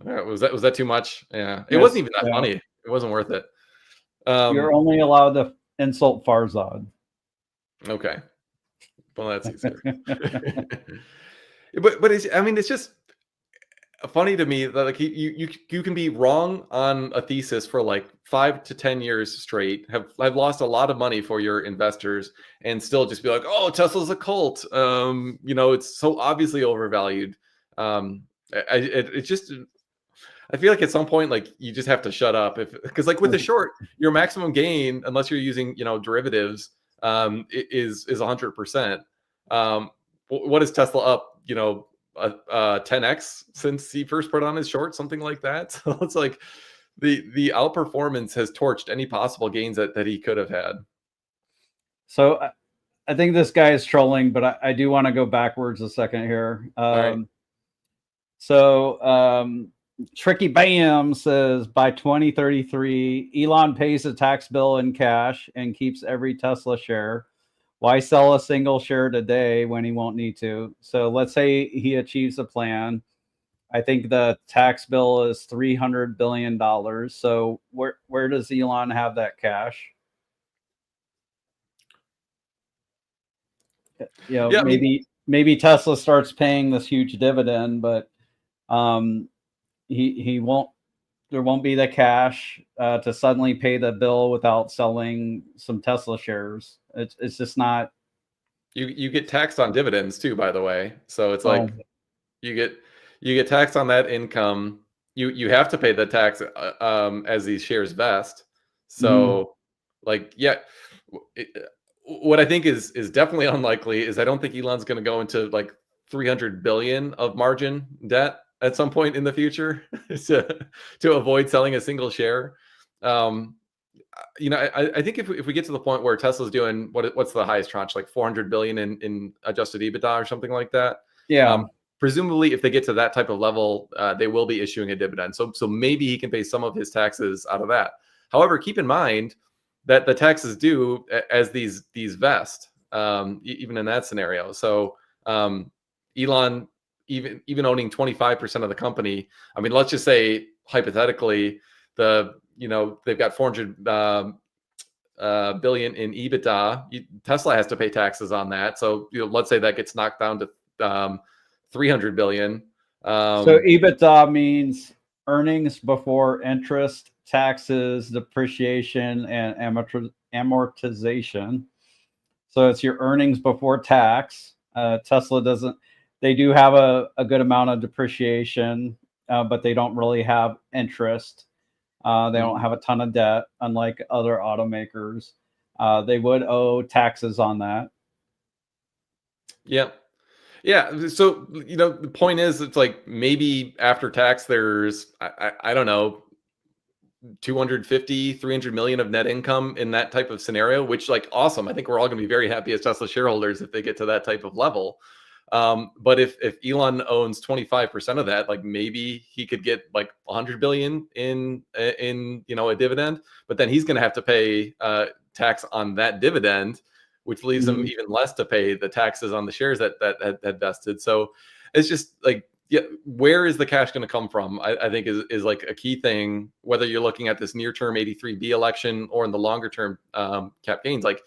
Speaker 2: was that too much? Yeah, it
Speaker 1: Yes,
Speaker 2: wasn't even that
Speaker 1: yeah.
Speaker 2: funny. It wasn't worth it.
Speaker 1: You're only allowed to insult Farzad.
Speaker 2: Okay, well, that's easier. but it's just funny to me that you can be wrong on a thesis for 5 to 10 years straight, I've lost a lot of money for your investors, and still just be like, oh, Tesla's a cult. It's so obviously overvalued. I feel like at some point, you just have to shut up, because with the short, your maximum gain, unless you're using derivatives, is 100%. What is Tesla up? 10x since he first put on his short, something like that. So it's the outperformance has torched any possible gains that he could have had.
Speaker 1: So I think this guy is trolling, but I do want to go backwards a second here.
Speaker 2: Right.
Speaker 1: So Tricky Bam says by 2033, Elon pays a tax bill in cash and keeps every Tesla share. Why sell a single share today when he won't need to? So let's say he achieves a plan. I think the tax bill is $300 billion. So where does Elon have that cash?
Speaker 2: Yeah,
Speaker 1: maybe Tesla starts paying this huge dividend, but he won't. There won't be the cash to suddenly pay the bill without selling some Tesla shares. It's just not.
Speaker 2: You get taxed on dividends too, by the way. So it's
Speaker 1: Oh.
Speaker 2: you get taxed on that income. You have to pay the tax as these shares vest. So what I think is definitely unlikely is I don't think Elon's going to go into 300 billion of margin debt at some point in the future to avoid selling a single share. I think if we get to the point where Tesla's doing what's the highest tranche, 400 billion in adjusted EBITDA or something like that.
Speaker 1: Yeah.
Speaker 2: Presumably, if they get to that type of level, they will be issuing a dividend. So maybe he can pay some of his taxes out of that. However, keep in mind that the taxes due as these vest, even in that scenario. So Elon even owning 25% of the company. I mean, let's just say hypothetically, they've got 400 billion in EBITDA. Tesla has to pay taxes on that. So let's say that gets knocked down to 300 billion.
Speaker 1: So EBITDA means earnings before interest, taxes, depreciation, and amortization. So it's your earnings before tax. Tesla doesn't. They do have a good amount of depreciation, but they don't really have interest. They don't have a ton of debt, unlike other automakers. They would owe taxes on that.
Speaker 2: Yeah. Yeah. So, the point is, it's like maybe after tax, there's, I don't know, 250, 300 million of net income in that type of scenario, which, like, awesome. I think we're all going to be very happy as Tesla shareholders if they get to that type of level. But if Elon owns 25% of that, like, maybe he could get like 100 billion in a dividend, but then he's going to have to pay tax on that dividend, which leaves him even less to pay the taxes on the shares that had vested. So it's just like, yeah, where is the cash going to come from? I think is like a key thing, whether you're looking at this near term 83B election or in the longer term cap gains. Like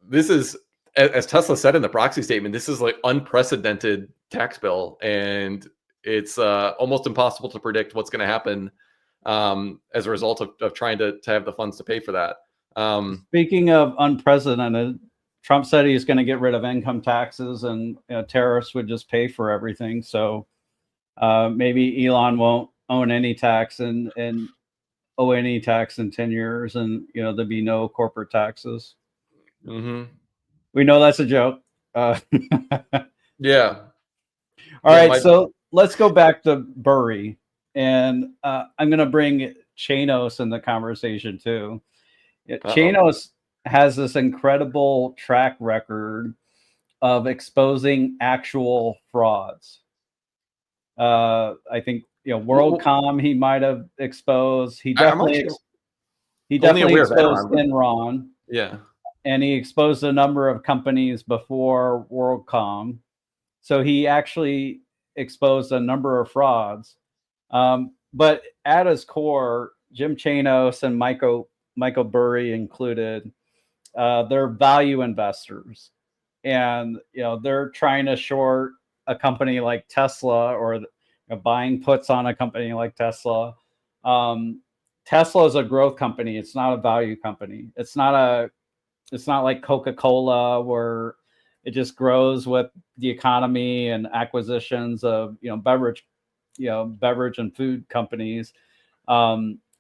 Speaker 2: this is, as Tesla said in the proxy statement, this is like unprecedented tax bill, and it's almost impossible to predict what's going to happen as a result of trying to have the funds to pay for that.
Speaker 1: Speaking of unprecedented, Trump said he's going to get rid of income taxes, and tariffs would just pay for everything. So maybe Elon won't own any tax and owe any tax in 10 years, and there'll be no corporate taxes. We know that's a joke.
Speaker 2: Yeah.
Speaker 1: All right, so let's go back to Burry, and I'm going to bring Chanos in the conversation too. Chanos has this incredible track record of exposing actual frauds. I think WorldCom he might have exposed. He definitely exposed Enron.
Speaker 2: Yeah,
Speaker 1: and he exposed a number of companies before WorldCom. So he actually exposed a number of frauds. But at his core, Jim Chanos and Michael Burry included, they're value investors, and they're trying to short a company like Tesla, or buying puts on a company like Tesla. Tesla is a growth company. It's not a value company. It's not like Coca-Cola, where it just grows with the economy and acquisitions of beverage and food companies.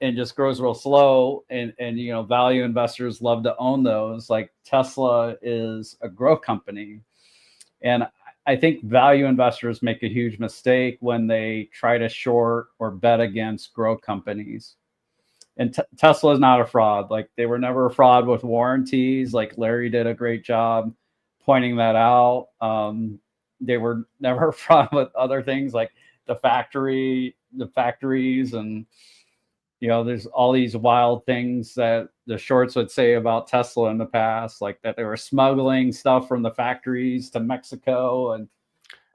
Speaker 1: And just grows real slow, and value investors love to own those. Like Tesla is a growth company, and I think value investors make a huge mistake when they try to short or bet against growth companies. And Tesla is not a fraud. Like, they were never a fraud with warranties. Like, Larry did a great job pointing that out. They were never a fraud with other things like the factories, and there's all these wild things that the shorts would say about Tesla in the past, like that they were smuggling stuff from the factories to Mexico and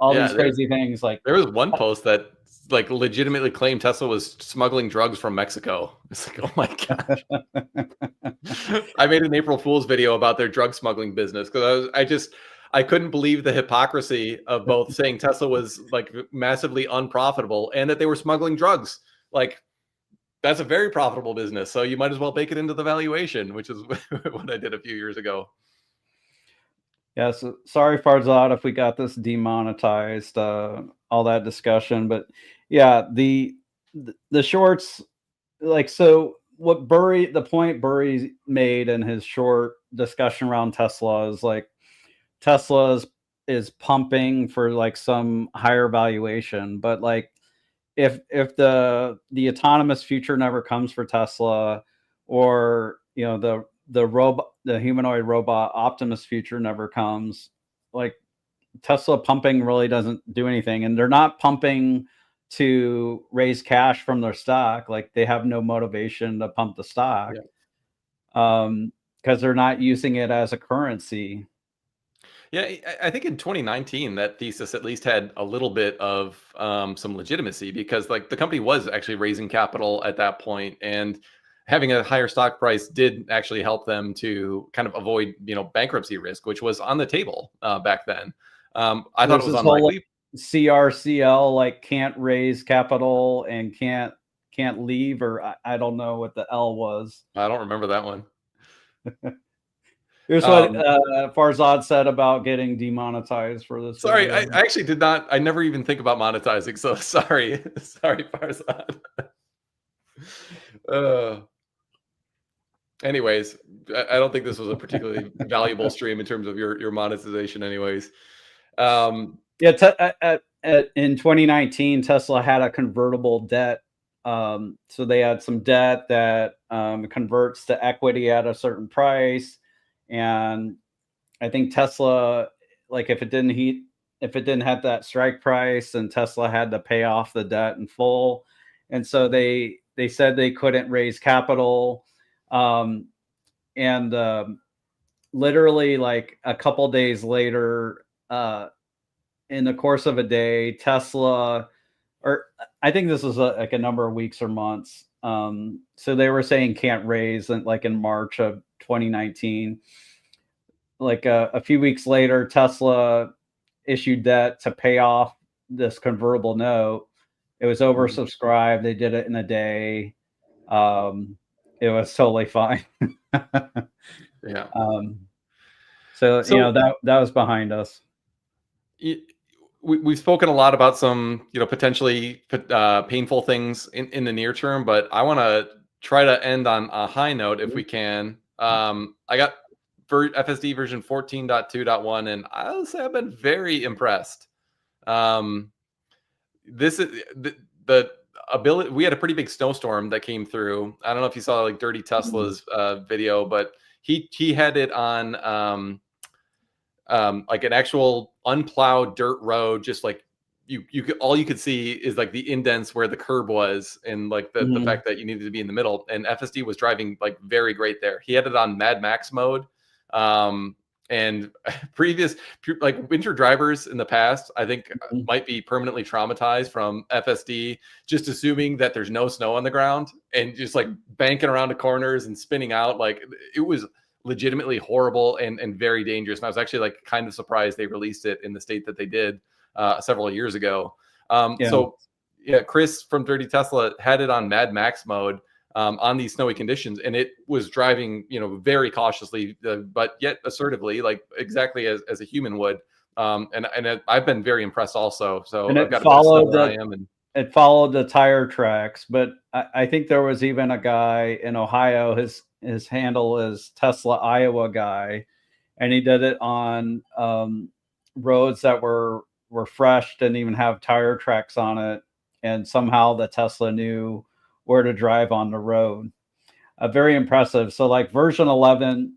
Speaker 1: all these crazy things. Like,
Speaker 2: there was one post that like legitimately claimed Tesla was smuggling drugs from Mexico. It's like, oh my gosh. I made an April Fool's video about their drug smuggling business because I couldn't believe the hypocrisy of both saying Tesla was like massively unprofitable and that they were smuggling drugs. Like, that's a very profitable business, so you might as well bake it into the valuation, which is what I did a few years ago.
Speaker 1: Yeah, so sorry, Farzad, if we got this demonetized, all that discussion. But yeah, the shorts, like, so the point Burry made in his short discussion around Tesla is like, Tesla is pumping for like some higher valuation, but like, if the autonomous future never comes for Tesla, or the humanoid robot Optimus future never comes, like, Tesla pumping really doesn't do anything. And they're not pumping to raise cash from their stock. Like, they have no motivation to pump the stock.
Speaker 2: Yeah.
Speaker 1: Because they're not using it as a currency.
Speaker 2: Yeah, I think in 2019 that thesis at least had a little bit of some legitimacy, because like the company was actually raising capital at that point, and having a higher stock price did actually help them to kind of avoid bankruptcy risk, which was on the table back then. I thought it
Speaker 1: There's
Speaker 2: was
Speaker 1: this whole
Speaker 2: unlikely.
Speaker 1: like, CRCL, like can't raise capital and can't leave, or I don't know what the L was.
Speaker 2: I don't remember that one.
Speaker 1: Here's what
Speaker 2: Um,
Speaker 1: Farzad said about getting demonetized for this
Speaker 2: Sorry,
Speaker 1: video.
Speaker 2: I actually did not. I never even think about monetizing. So sorry, sorry, Farzad. Uh, Anyways, I don't think this was a particularly valuable stream in terms of your monetization. Anyways, um,
Speaker 1: Yeah, in 2019, Tesla had a convertible debt. So they had some debt that converts to equity at a certain price, and I think Tesla, like if it didn't have that strike price, then Tesla had to pay off the debt in full, and so they said they couldn't raise capital, um, and literally like a couple days later, in the course of a day, Tesla, or I think this was like a number of weeks or months. So they were saying can't raise, and like in March of 2019, like a few weeks later, Tesla issued debt to pay off this convertible note. It was oversubscribed. They did it in a day. It was totally fine.
Speaker 2: yeah.
Speaker 1: um, so
Speaker 2: So
Speaker 1: that was behind us.
Speaker 2: y- we've spoken a lot about some potentially painful things in the near term, but I want to try to end on a high note if we can. I got FSD version 14.2.1, and I'll say I've been very impressed. Um, this is the ability. We had a pretty big snowstorm that came through. I don't know if you saw like Dirty Tesla's video, but he had it on like an actual unplowed dirt road, just like you could, all you could see is like the indents where the curb was, and like the
Speaker 1: Mhm.
Speaker 2: fact that you needed to be in the middle. And FSD was driving like very great there. He had it on Mad Max mode. Um, and like winter drivers in the past, I think
Speaker 1: Mhm.
Speaker 2: might be permanently traumatized from FSD, just assuming that there's no snow on the ground and just like banking around the corners and spinning out. Like it was legitimately horrible and very dangerous. And I was actually like kind of surprised they released it in the state that they did several years ago.
Speaker 1: Yeah.
Speaker 2: So yeah, Chris from Dirty Tesla had it on Mad Max mode on these snowy conditions, and it was driving, very cautiously, but yet assertively, like exactly as a human would. I've been very impressed also. So
Speaker 1: And
Speaker 2: I've got a bit of snow where I am, and
Speaker 1: it followed the tire tracks, but I think there was even a guy in Ohio. His handle is Tesla Iowa guy, and he did it on roads that were fresh, didn't even have tire tracks on it, and somehow the Tesla knew where to drive on the road. Very impressive. So like version 11,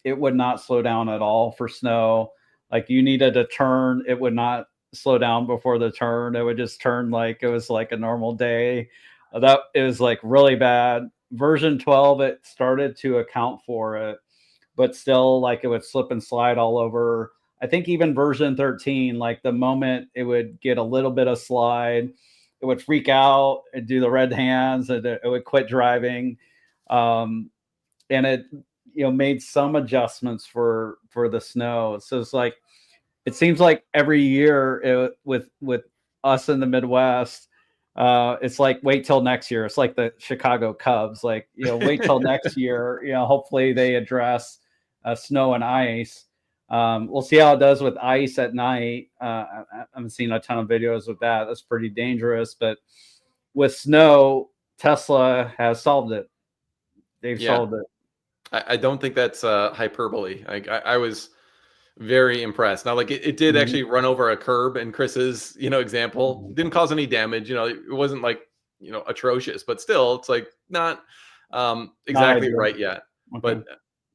Speaker 1: it would not slow down at all for snow. Like you needed a turn, it would not slow down before the turn. It would just turn like it was like a normal day. That it was like really bad. Version 12, it started to account for it, but still like it would slip and slide all over. I think even version 13, like the moment it would get a little bit of slide, it would freak out and do the red hands, and it would quit driving. Um, and it made some adjustments for the snow. So it's like it seems like every year with us in the Midwest, it's like wait till next year. It's like the Chicago Cubs, like wait till next year. Hopefully they address snow and ice. We'll see how it does with ice at night. I'm seeing a ton of videos with that. That's pretty dangerous. But with snow, Tesla has solved it. They've
Speaker 2: yeah,
Speaker 1: solved it.
Speaker 2: I don't think that's hyperbole. I was very impressed. Now, like it did
Speaker 1: Mhm.
Speaker 2: actually run over a curb in Chris's, example.
Speaker 1: Mhm.
Speaker 2: Didn't cause any damage. It wasn't like, atrocious, but still, it's like not
Speaker 1: Not
Speaker 2: exactly
Speaker 1: ideal.
Speaker 2: right yet.
Speaker 1: Okay.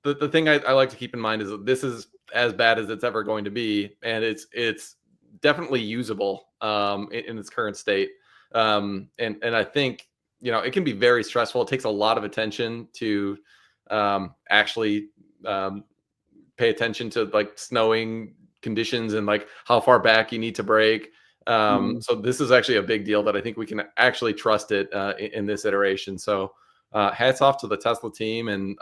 Speaker 2: But the thing I like to keep in mind is that this is as bad as it's ever going to be, and it's definitely usable in its current state. And I think it can be very stressful. It takes a lot of attention to actually um, pay attention to like snowing conditions and like how far back you need to break. So this is actually a big deal that I think we can actually trust it in this iteration. So hats off to the Tesla team, and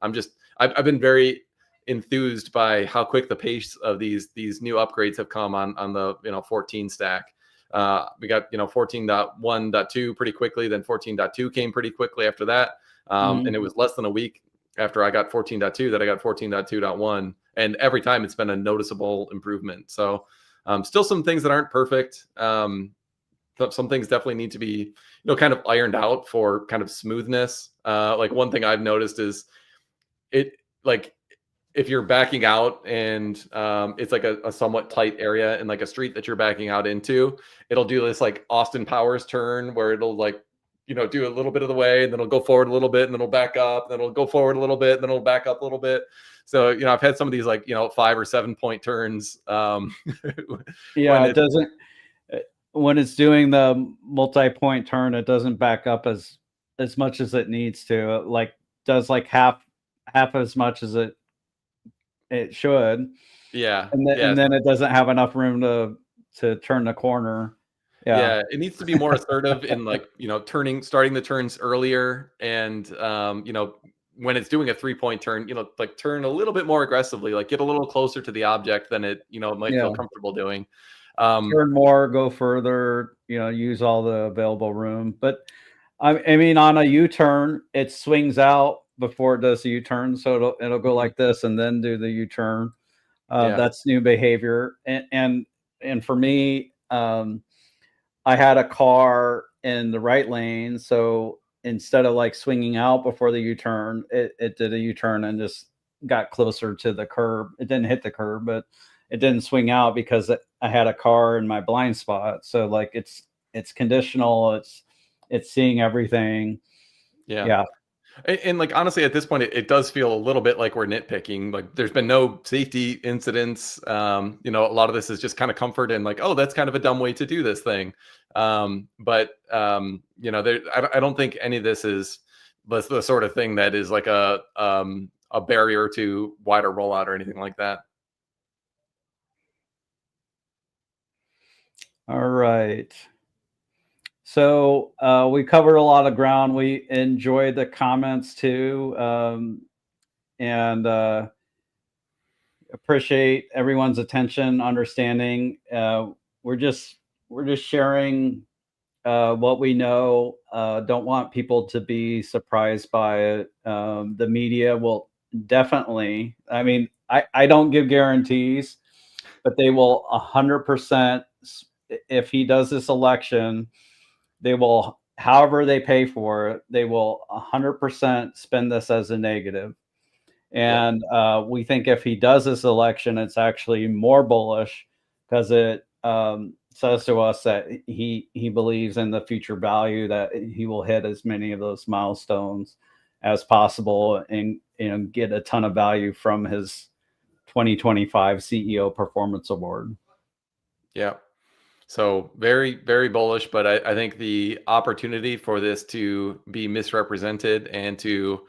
Speaker 2: I've been very enthused by how quick the pace of these new upgrades have come on the 14 stack. We got 14.1.2 pretty quickly, then 14.2 came pretty quickly after that, and it was less than a week after I got 14.2 that I got 14.2.1, and every time it's been a noticeable improvement. So still some things that aren't perfect. Some things definitely need to be kind of ironed out for kind of smoothness. Like one thing I've noticed is if you're backing out and it's like a somewhat tight area in like a street that you're backing out into, it'll do this like Austin Powers turn where it'll like do a little bit of the way, and then it'll go forward a little bit, and then it'll back up, then it'll go forward a little bit, and then it'll back up a little bit. So I've had some of these like 5 or 7 point turns.
Speaker 1: Yeah, it doesn't. When it's doing the multi-point turn, it doesn't back up as much as it needs to. It like does like half as much as it should.
Speaker 2: Yeah.
Speaker 1: And then it doesn't have enough room to turn the corner.
Speaker 2: Yeah, it needs to be more assertive in like starting the turns earlier, and when it's doing a 3-point turn, like turn a little bit more aggressively, like get a little closer to the object than it might feel comfortable doing.
Speaker 1: Turn more, go further, use all the available room. But I mean, on a U-turn, it swings out before it does the U-turn, so it'll go like this and then do the U-turn. That's new behavior, and for me, I had a car in the right lane, so instead of like swinging out before the U-turn, it did a U-turn and just got closer to the curb. It didn't hit the curb, but it didn't swing out because I had a car in my blind spot. So like it's conditional. It's seeing everything.
Speaker 2: Yeah. And like honestly, at this point, it does feel a little bit like we're nitpicking. Like there's been no safety incidents. A lot of this is just kind of comfort and like, oh, that's kind of a dumb way to do this thing. I don't think any of this is the sort of thing that is like a barrier to wider rollout or anything like that.
Speaker 1: All right. So we covered a lot of ground. We enjoyed the comments too, and appreciate everyone's attention, understanding. We're just sharing what we know. Don't want people to be surprised by it. The media will definitely. I mean, I don't give guarantees, but they will 100%. If he does this election, they will, however they pay for it, they will 100% spend this as a negative. And we think if he does this election, it's actually more bullish because it says to us that he believes in the future value, that he will hit as many of those milestones as possible and get a ton of value from his 2025 CEO Performance Award.
Speaker 2: Yeah. So very, very bullish, but I think the opportunity for this to be misrepresented and to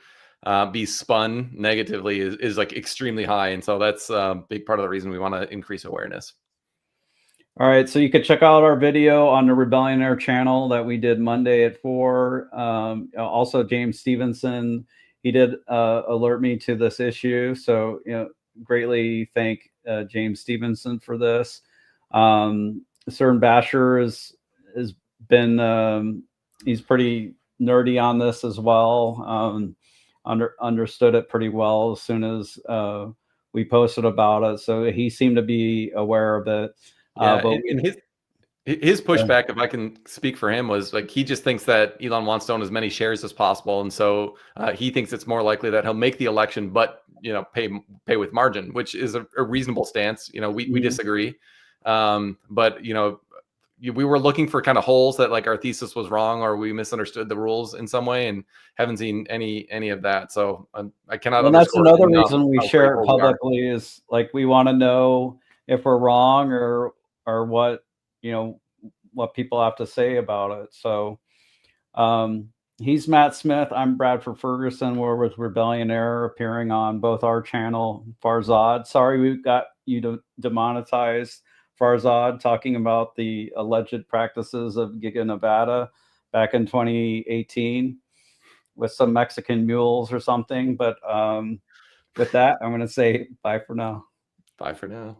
Speaker 2: be spun negatively is like extremely high. And so that's a big part of the reason we want to increase awareness.
Speaker 1: All right. So you could check out our video on the Rebellionaire channel that we did Monday at 4. Also, James Stevenson, he did alert me to this issue. So, greatly thank James Stevenson for this. CERN Basher has been he's pretty nerdy on this as well. Understood it pretty well as soon as we posted about it, so he seemed to be aware of it.
Speaker 2: But his pushback, if I can speak for him, was like he just thinks that Elon wants to own as many shares as possible, and so he thinks it's more likely that he'll make the election, but pay with margin, which is a reasonable stance. We disagree. But we were looking for kind of holes that like our thesis was wrong or we misunderstood the rules in some way, and haven't seen any of that. So I cannot.
Speaker 1: And that's another reason we share it publicly is like we want to know if we're wrong or what what people have to say about it. So he's Matt Smith. I'm Bradford Ferguson. We're with Rebellionaire, appearing on both our channel, Farzad. Sorry we got you demonetized Farzad talking about the alleged practices of Giga Nevada back in 2018 with some Mexican mules or something. But with that, I'm going to say bye for now.
Speaker 2: Bye for now.